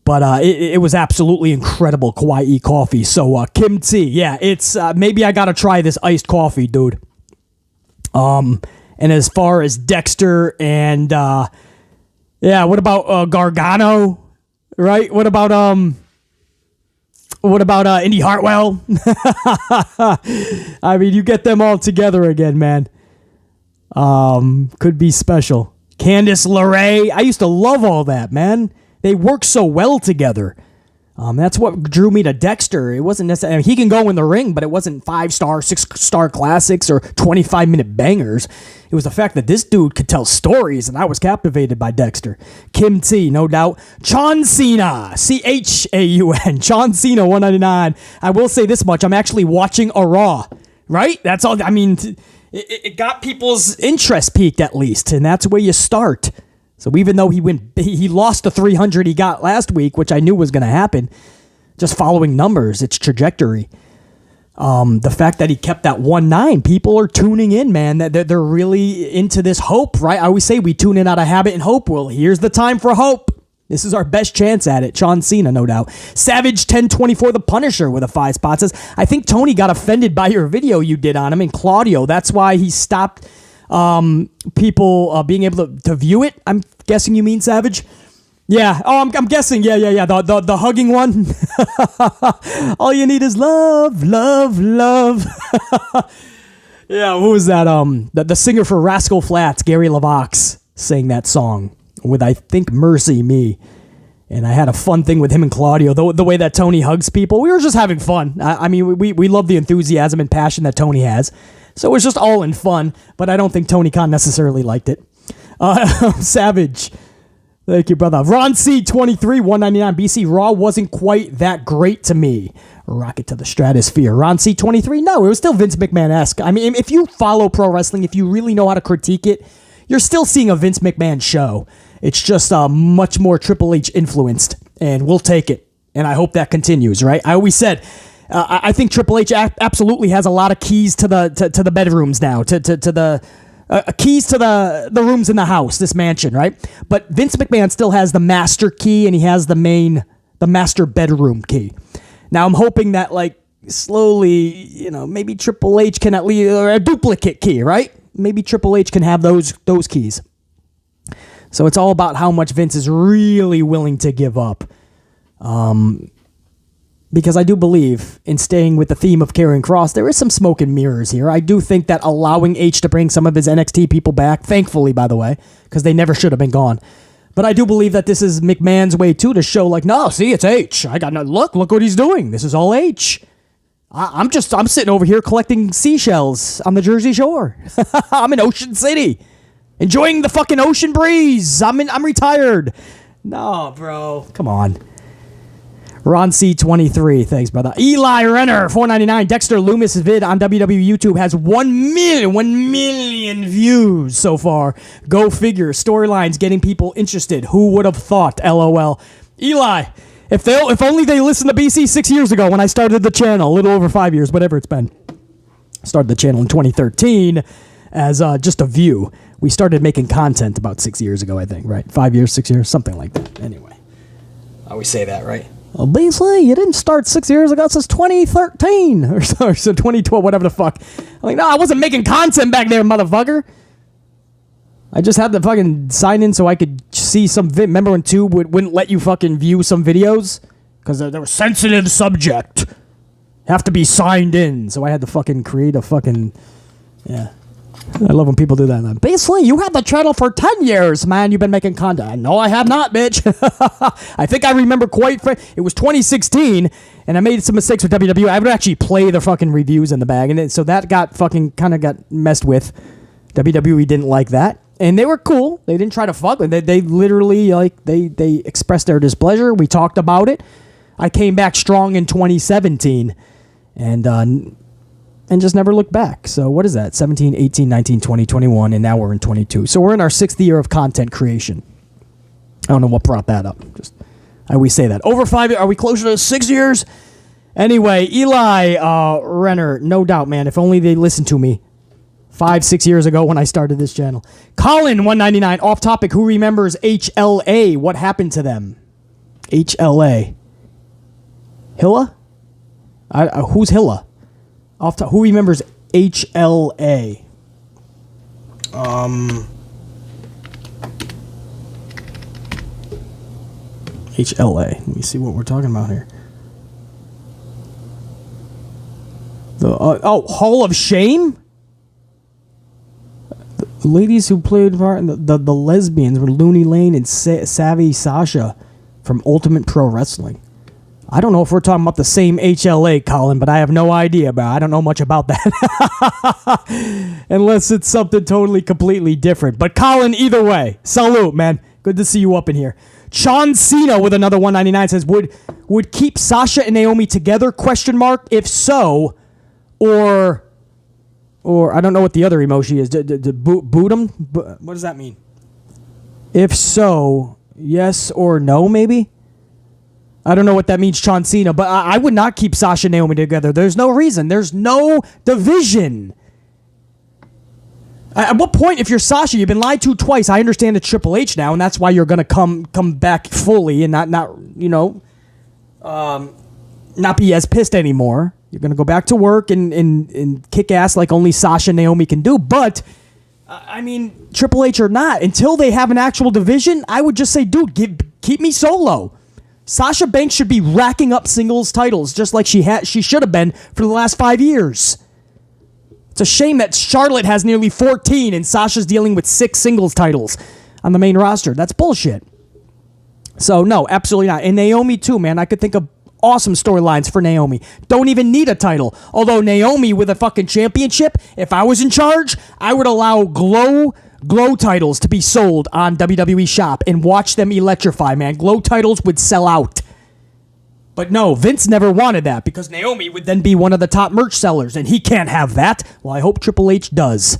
but it was absolutely incredible Kauai coffee. So kimchi, yeah, it's maybe I gotta try this iced coffee, dude. And as far as Dexter and yeah, what about Gargano? Right? What about Indy Hartwell? I mean, you get them all together again, man. Could be special. Candice LeRae. I used to love all that, man. They work so well together. That's what drew me to Dexter. It wasn't necessarily, I mean, he can go in the ring, but it wasn't 5-star, 6-star classics or 25-minute bangers. It was the fact that this dude could tell stories, and I was captivated by Dexter. Kim T, no doubt. John Cena, Chaun, John Cena, 199. I will say this much. I'm actually watching a Raw, right? That's all. I mean, it got people's interest peaked at least, and that's where you start. So even though he lost the 300 he got last week, which I knew was going to happen, just following numbers, its trajectory. The fact that he kept that 1-9, people are tuning in, man. They're really into this hope, right? I always say we tune in out of habit and hope. Well, here's the time for hope. This is our best chance at it. John Cena, no doubt. Savage 1024, the Punisher with a 5 spot says, I think Tony got offended by your video you did on him and Claudio. That's why he stopped people being able to view it. I'm guessing you mean Savage. Yeah. Oh, I'm guessing. Yeah. The hugging one. All you need is love, love, love. Yeah. Who was that? The singer for Rascal Flatts, Gary LaVox, sang that song with, I think, Mercy Me. And I had a fun thing with him and Claudio. The way that Tony hugs people, we were just having fun. I mean, we love the enthusiasm and passion that Tony has. So it was just all in fun, but I don't think Tony Khan necessarily liked it. Savage. Thank you, brother. Ron C, 23, 199. BC Raw wasn't quite that great to me. Rocket to the stratosphere. Ron C, 23. No, it was still Vince McMahon-esque. I mean, if you follow pro wrestling, if you really know how to critique it, you're still seeing a Vince McMahon show. It's just much more Triple H influenced, and we'll take it. And I hope that continues, right? I always said, I think Triple H absolutely has a lot of keys to the bedrooms now, to the keys to the rooms in the house, this mansion, right? But Vince McMahon still has the master key, and he has the master bedroom key. Now I'm hoping that like slowly, maybe Triple H can at least, or a duplicate key, right? Maybe Triple H can have those keys. So it's all about how much Vince is really willing to give up. Because I do believe in staying with the theme of Karrion Kross, there is some smoke and mirrors here. I do think that allowing H to bring some of his NXT people back, thankfully, by the way, because they never should have been gone. But I do believe that this is McMahon's way, too, to show, like, no, see, it's H. I got no, look what he's doing. This is all H. I'm sitting over here collecting seashells on the Jersey Shore. I'm in Ocean City, enjoying the fucking ocean breeze. I'm retired. No, bro, come on. Ron C, 23. Thanks, brother. Eli Renner, 499. Dexter Loomis' vid on WWE YouTube has 1 million views so far. Go figure. Storylines getting people interested. Who would have thought? LOL. Eli, if only they listened to BC 6 years ago when I started the channel, a little over 5 years, whatever it's been. Started the channel in 2013 as just a view. We started making content about 6 years ago, I think, right? 5 years, 6 years, something like that. Anyway, I always say that, right? Well, basically, you didn't start 6 years ago. It says 2013 or so 2012, whatever the fuck. I'm like, no, I wasn't making content back there, motherfucker. I just had to fucking sign in so I could see some remember when Tube wouldn't let you fucking view some videos? Because they were sensitive subject. Have to be signed in. So I had to fucking create a fucking... Yeah. I love when people do that. Basically, you had the channel for 10 years, man. You've been making content. No, I have not, bitch. I think I remember it was 2016, and I made some mistakes with WWE. I would actually play the fucking reviews in the bag, and so that got messed with. WWE didn't like that, and they were cool. They didn't try to fuck. They literally, like, they expressed their displeasure. We talked about it. I came back strong in 2017, and just never looked back. So what is that? 17, 18, 19, 20, 21, and now we're in 22. So we're in our 6th year of content creation. I don't know what brought that up. I always say that. Over 5 years. Are we closer to 6 years? Anyway, Eli Renner, no doubt, man. If only they listened to me 5-6 years ago when I started this channel. Colin 199 off topic. Who remembers HLA? What happened to them? HLA. Hilla? Who's Hilla? Who remembers HLA? HLA. Let me see what we're talking about here. Hall of Shame? The ladies who played part in the lesbians were Looney Lane and Savvy Sasha from Ultimate Pro Wrestling. I don't know if we're talking about the same HLA, Colin, but I have no idea about it. I don't know much about that. Unless it's something totally, completely different. But Colin, either way, salute, man. Good to see you up in here. Sean Cena with another 199 says, would keep Sasha and Naomi together, question mark? If so, or I don't know what the other emoji is. Boot them? What does that mean? If so, yes or no, maybe? I don't know what that means, Sean Cena, but I would not keep Sasha and Naomi together. There's no reason. There's no division. At what point, if you're Sasha, you've been lied to twice. I understand it's Triple H now, and that's why you're going to come back fully and not be as pissed anymore. You're going to go back to work and kick ass like only Sasha and Naomi can do. But, I mean, Triple H or not, until they have an actual division, I would just say, dude, keep me solo. Sasha Banks should be racking up singles titles just like she should have been for the last 5 years. It's a shame that Charlotte has nearly 14 and Sasha's dealing with 6 singles titles on the main roster. That's bullshit. So, no, absolutely not. And Naomi, too, man. I could think of awesome storylines for Naomi. Don't even need a title. Although Naomi with a fucking championship, if I was in charge, I would allow Glow titles to be sold on WWE Shop and watch them electrify, man. Glow titles would sell out. But no, Vince never wanted that because Naomi would then be one of the top merch sellers, and he can't have that. Well, I hope Triple H does.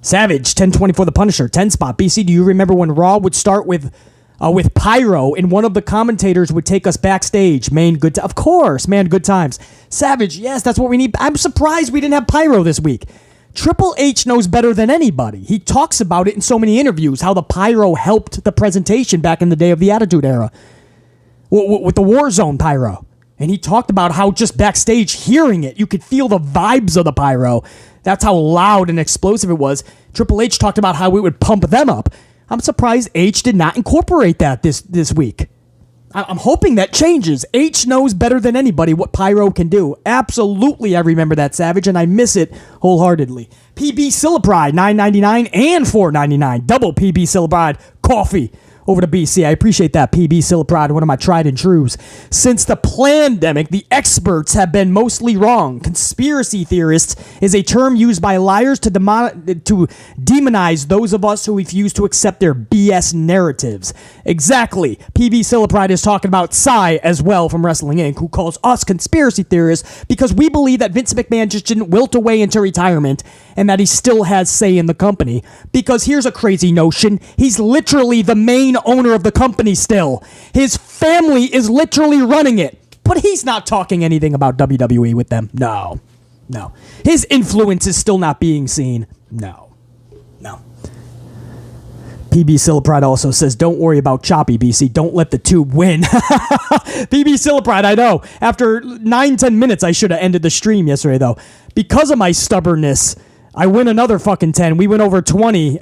Savage, 1024 The Punisher, 10 spot. BC, do you remember when Raw would start with pyro and one of the commentators would take us backstage? Of course, man, good times. Savage, yes, that's what we need. I'm surprised we didn't have pyro this week. Triple H knows better than anybody. He talks about it in so many interviews, how the pyro helped the presentation back in the day of the Attitude Era. With the Warzone pyro. And he talked about how just backstage hearing it, you could feel the vibes of the pyro. That's how loud and explosive it was. Triple H talked about how it would pump them up. I'm surprised H did not incorporate that this week. I'm hoping that changes. H knows better than anybody what pyro can do. Absolutely, I remember that, Savage, and I miss it wholeheartedly. PB Silipride, $9.99 and $4.99. Double PB Silipride coffee over to BC. I appreciate that, PB Silipride, one of my tried and trues. Since the plandemic, the experts have been mostly wrong. Conspiracy theorists is a term used by liars to demonize those of us who refuse to accept their BS narratives. Exactly. PB Silipride is talking about Cy as well from Wrestling Inc., who calls us conspiracy theorists because we believe that Vince McMahon just didn't wilt away into retirement and that he still has say in the company. Because here's a crazy notion. He's literally the main owner of the company still. His family is literally running it. But he's not talking anything about WWE with them. No. His influence is still not being seen. No. PB Silipride also says, don't worry about Choppy, BC. Don't let the tube win. PB Silipride, I know. After 9-10 minutes, I should have ended the stream yesterday, though. Because of my stubbornness, I win another fucking 10. We went over 20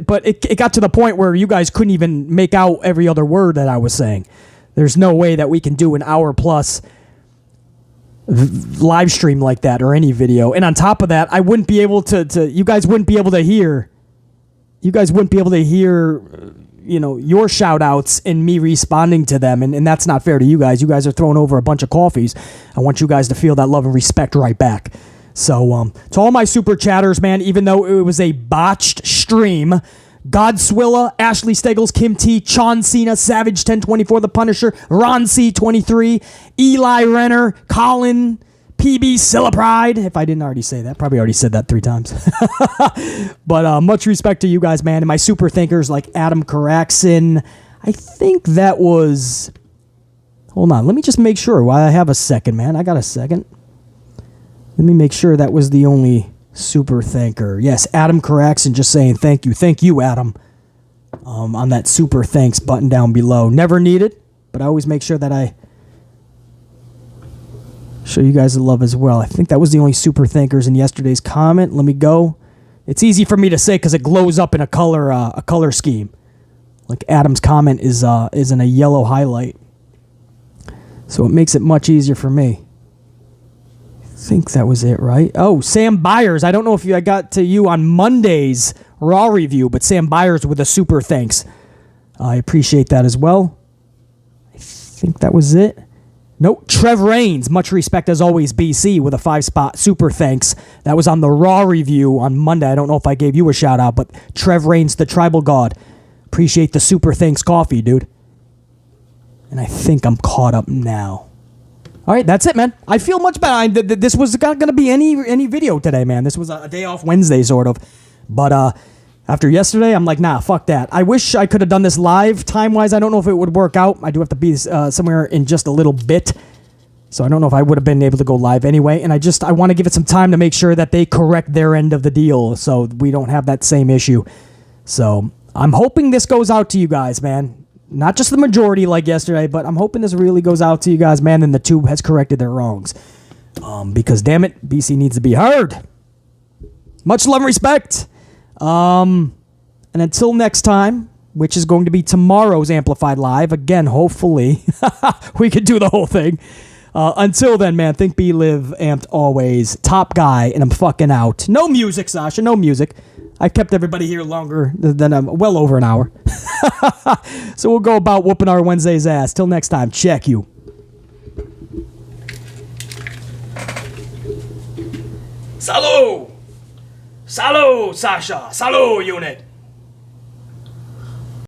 but it got to the point where you guys couldn't even make out every other word that I was saying. There's no way that we can do an hour plus live stream like that or any video. And on top of that, I wouldn't be able to you guys wouldn't be able to hear your shout outs and me responding to them. And that's not fair to you guys. You guys are throwing over a bunch of coffees. I want you guys to feel that love and respect right back. So, to all my super chatters, man, even though it was a botched stream, Godswilla, Ashley Steggles, Kim T, Chon Cena, Savage 1024, The Punisher, Ron C 23, Eli Renner, Colin, PB Silipride. If I didn't already say that, probably already said that 3 times. But much respect to you guys, man, and my super thinkers like Adam Karaxin. I think that was. Hold on, let me just make sure. While I have a second, man, I got a second. Let me make sure that was the only super thanker. Yes, Adam Caraxon just saying thank you. Thank you, Adam, on that super thanks button down below. Never need it, but I always make sure that I show you guys the love as well. I think that was the only super thankers in yesterday's comment. Let me go. It's easy for me to say because it glows up in a color scheme. Like Adam's comment is in a yellow highlight. So it makes it much easier for me. I think that was it, right? Oh, Sam Byers. I don't know if I got to you on Monday's Raw review, but Sam Byers with a super thanks. I appreciate that as well. I think that was it. Nope. Trev Rains, much respect as always, BC, with a 5-spot super thanks. That was on the Raw review on Monday. I don't know if I gave you a shout out, but Trev Rains, the Tribal God. Appreciate the super thanks coffee, dude. And I think I'm caught up now. All right, that's it, man. I feel much better. This was not going to be any video today, man. This was a day off Wednesday, sort of. But after yesterday, I'm like, nah, fuck that. I wish I could have done this live time-wise. I don't know if it would work out. I do have to be somewhere in just a little bit. So I don't know if I would have been able to go live anyway. And I want to give it some time to make sure that they correct their end of the deal so we don't have that same issue. So I'm hoping this goes out to you guys, man. Not just the majority like yesterday, but I'm hoping this really goes out to you guys, man, and the tube has corrected their wrongs. Because, damn it, BC needs to be heard. Much love and respect. And until next time, which is going to be tomorrow's Amplified Live, again, hopefully, we could do the whole thing. Until then, man, think, be, live, amped always. Top guy, and I'm fucking out. No music, Sasha, no music. I've kept everybody here longer than well over an hour. So we'll go about whooping our Wednesday's ass. Till next time, check you. Salut! Salut, Sasha! Salut, unit!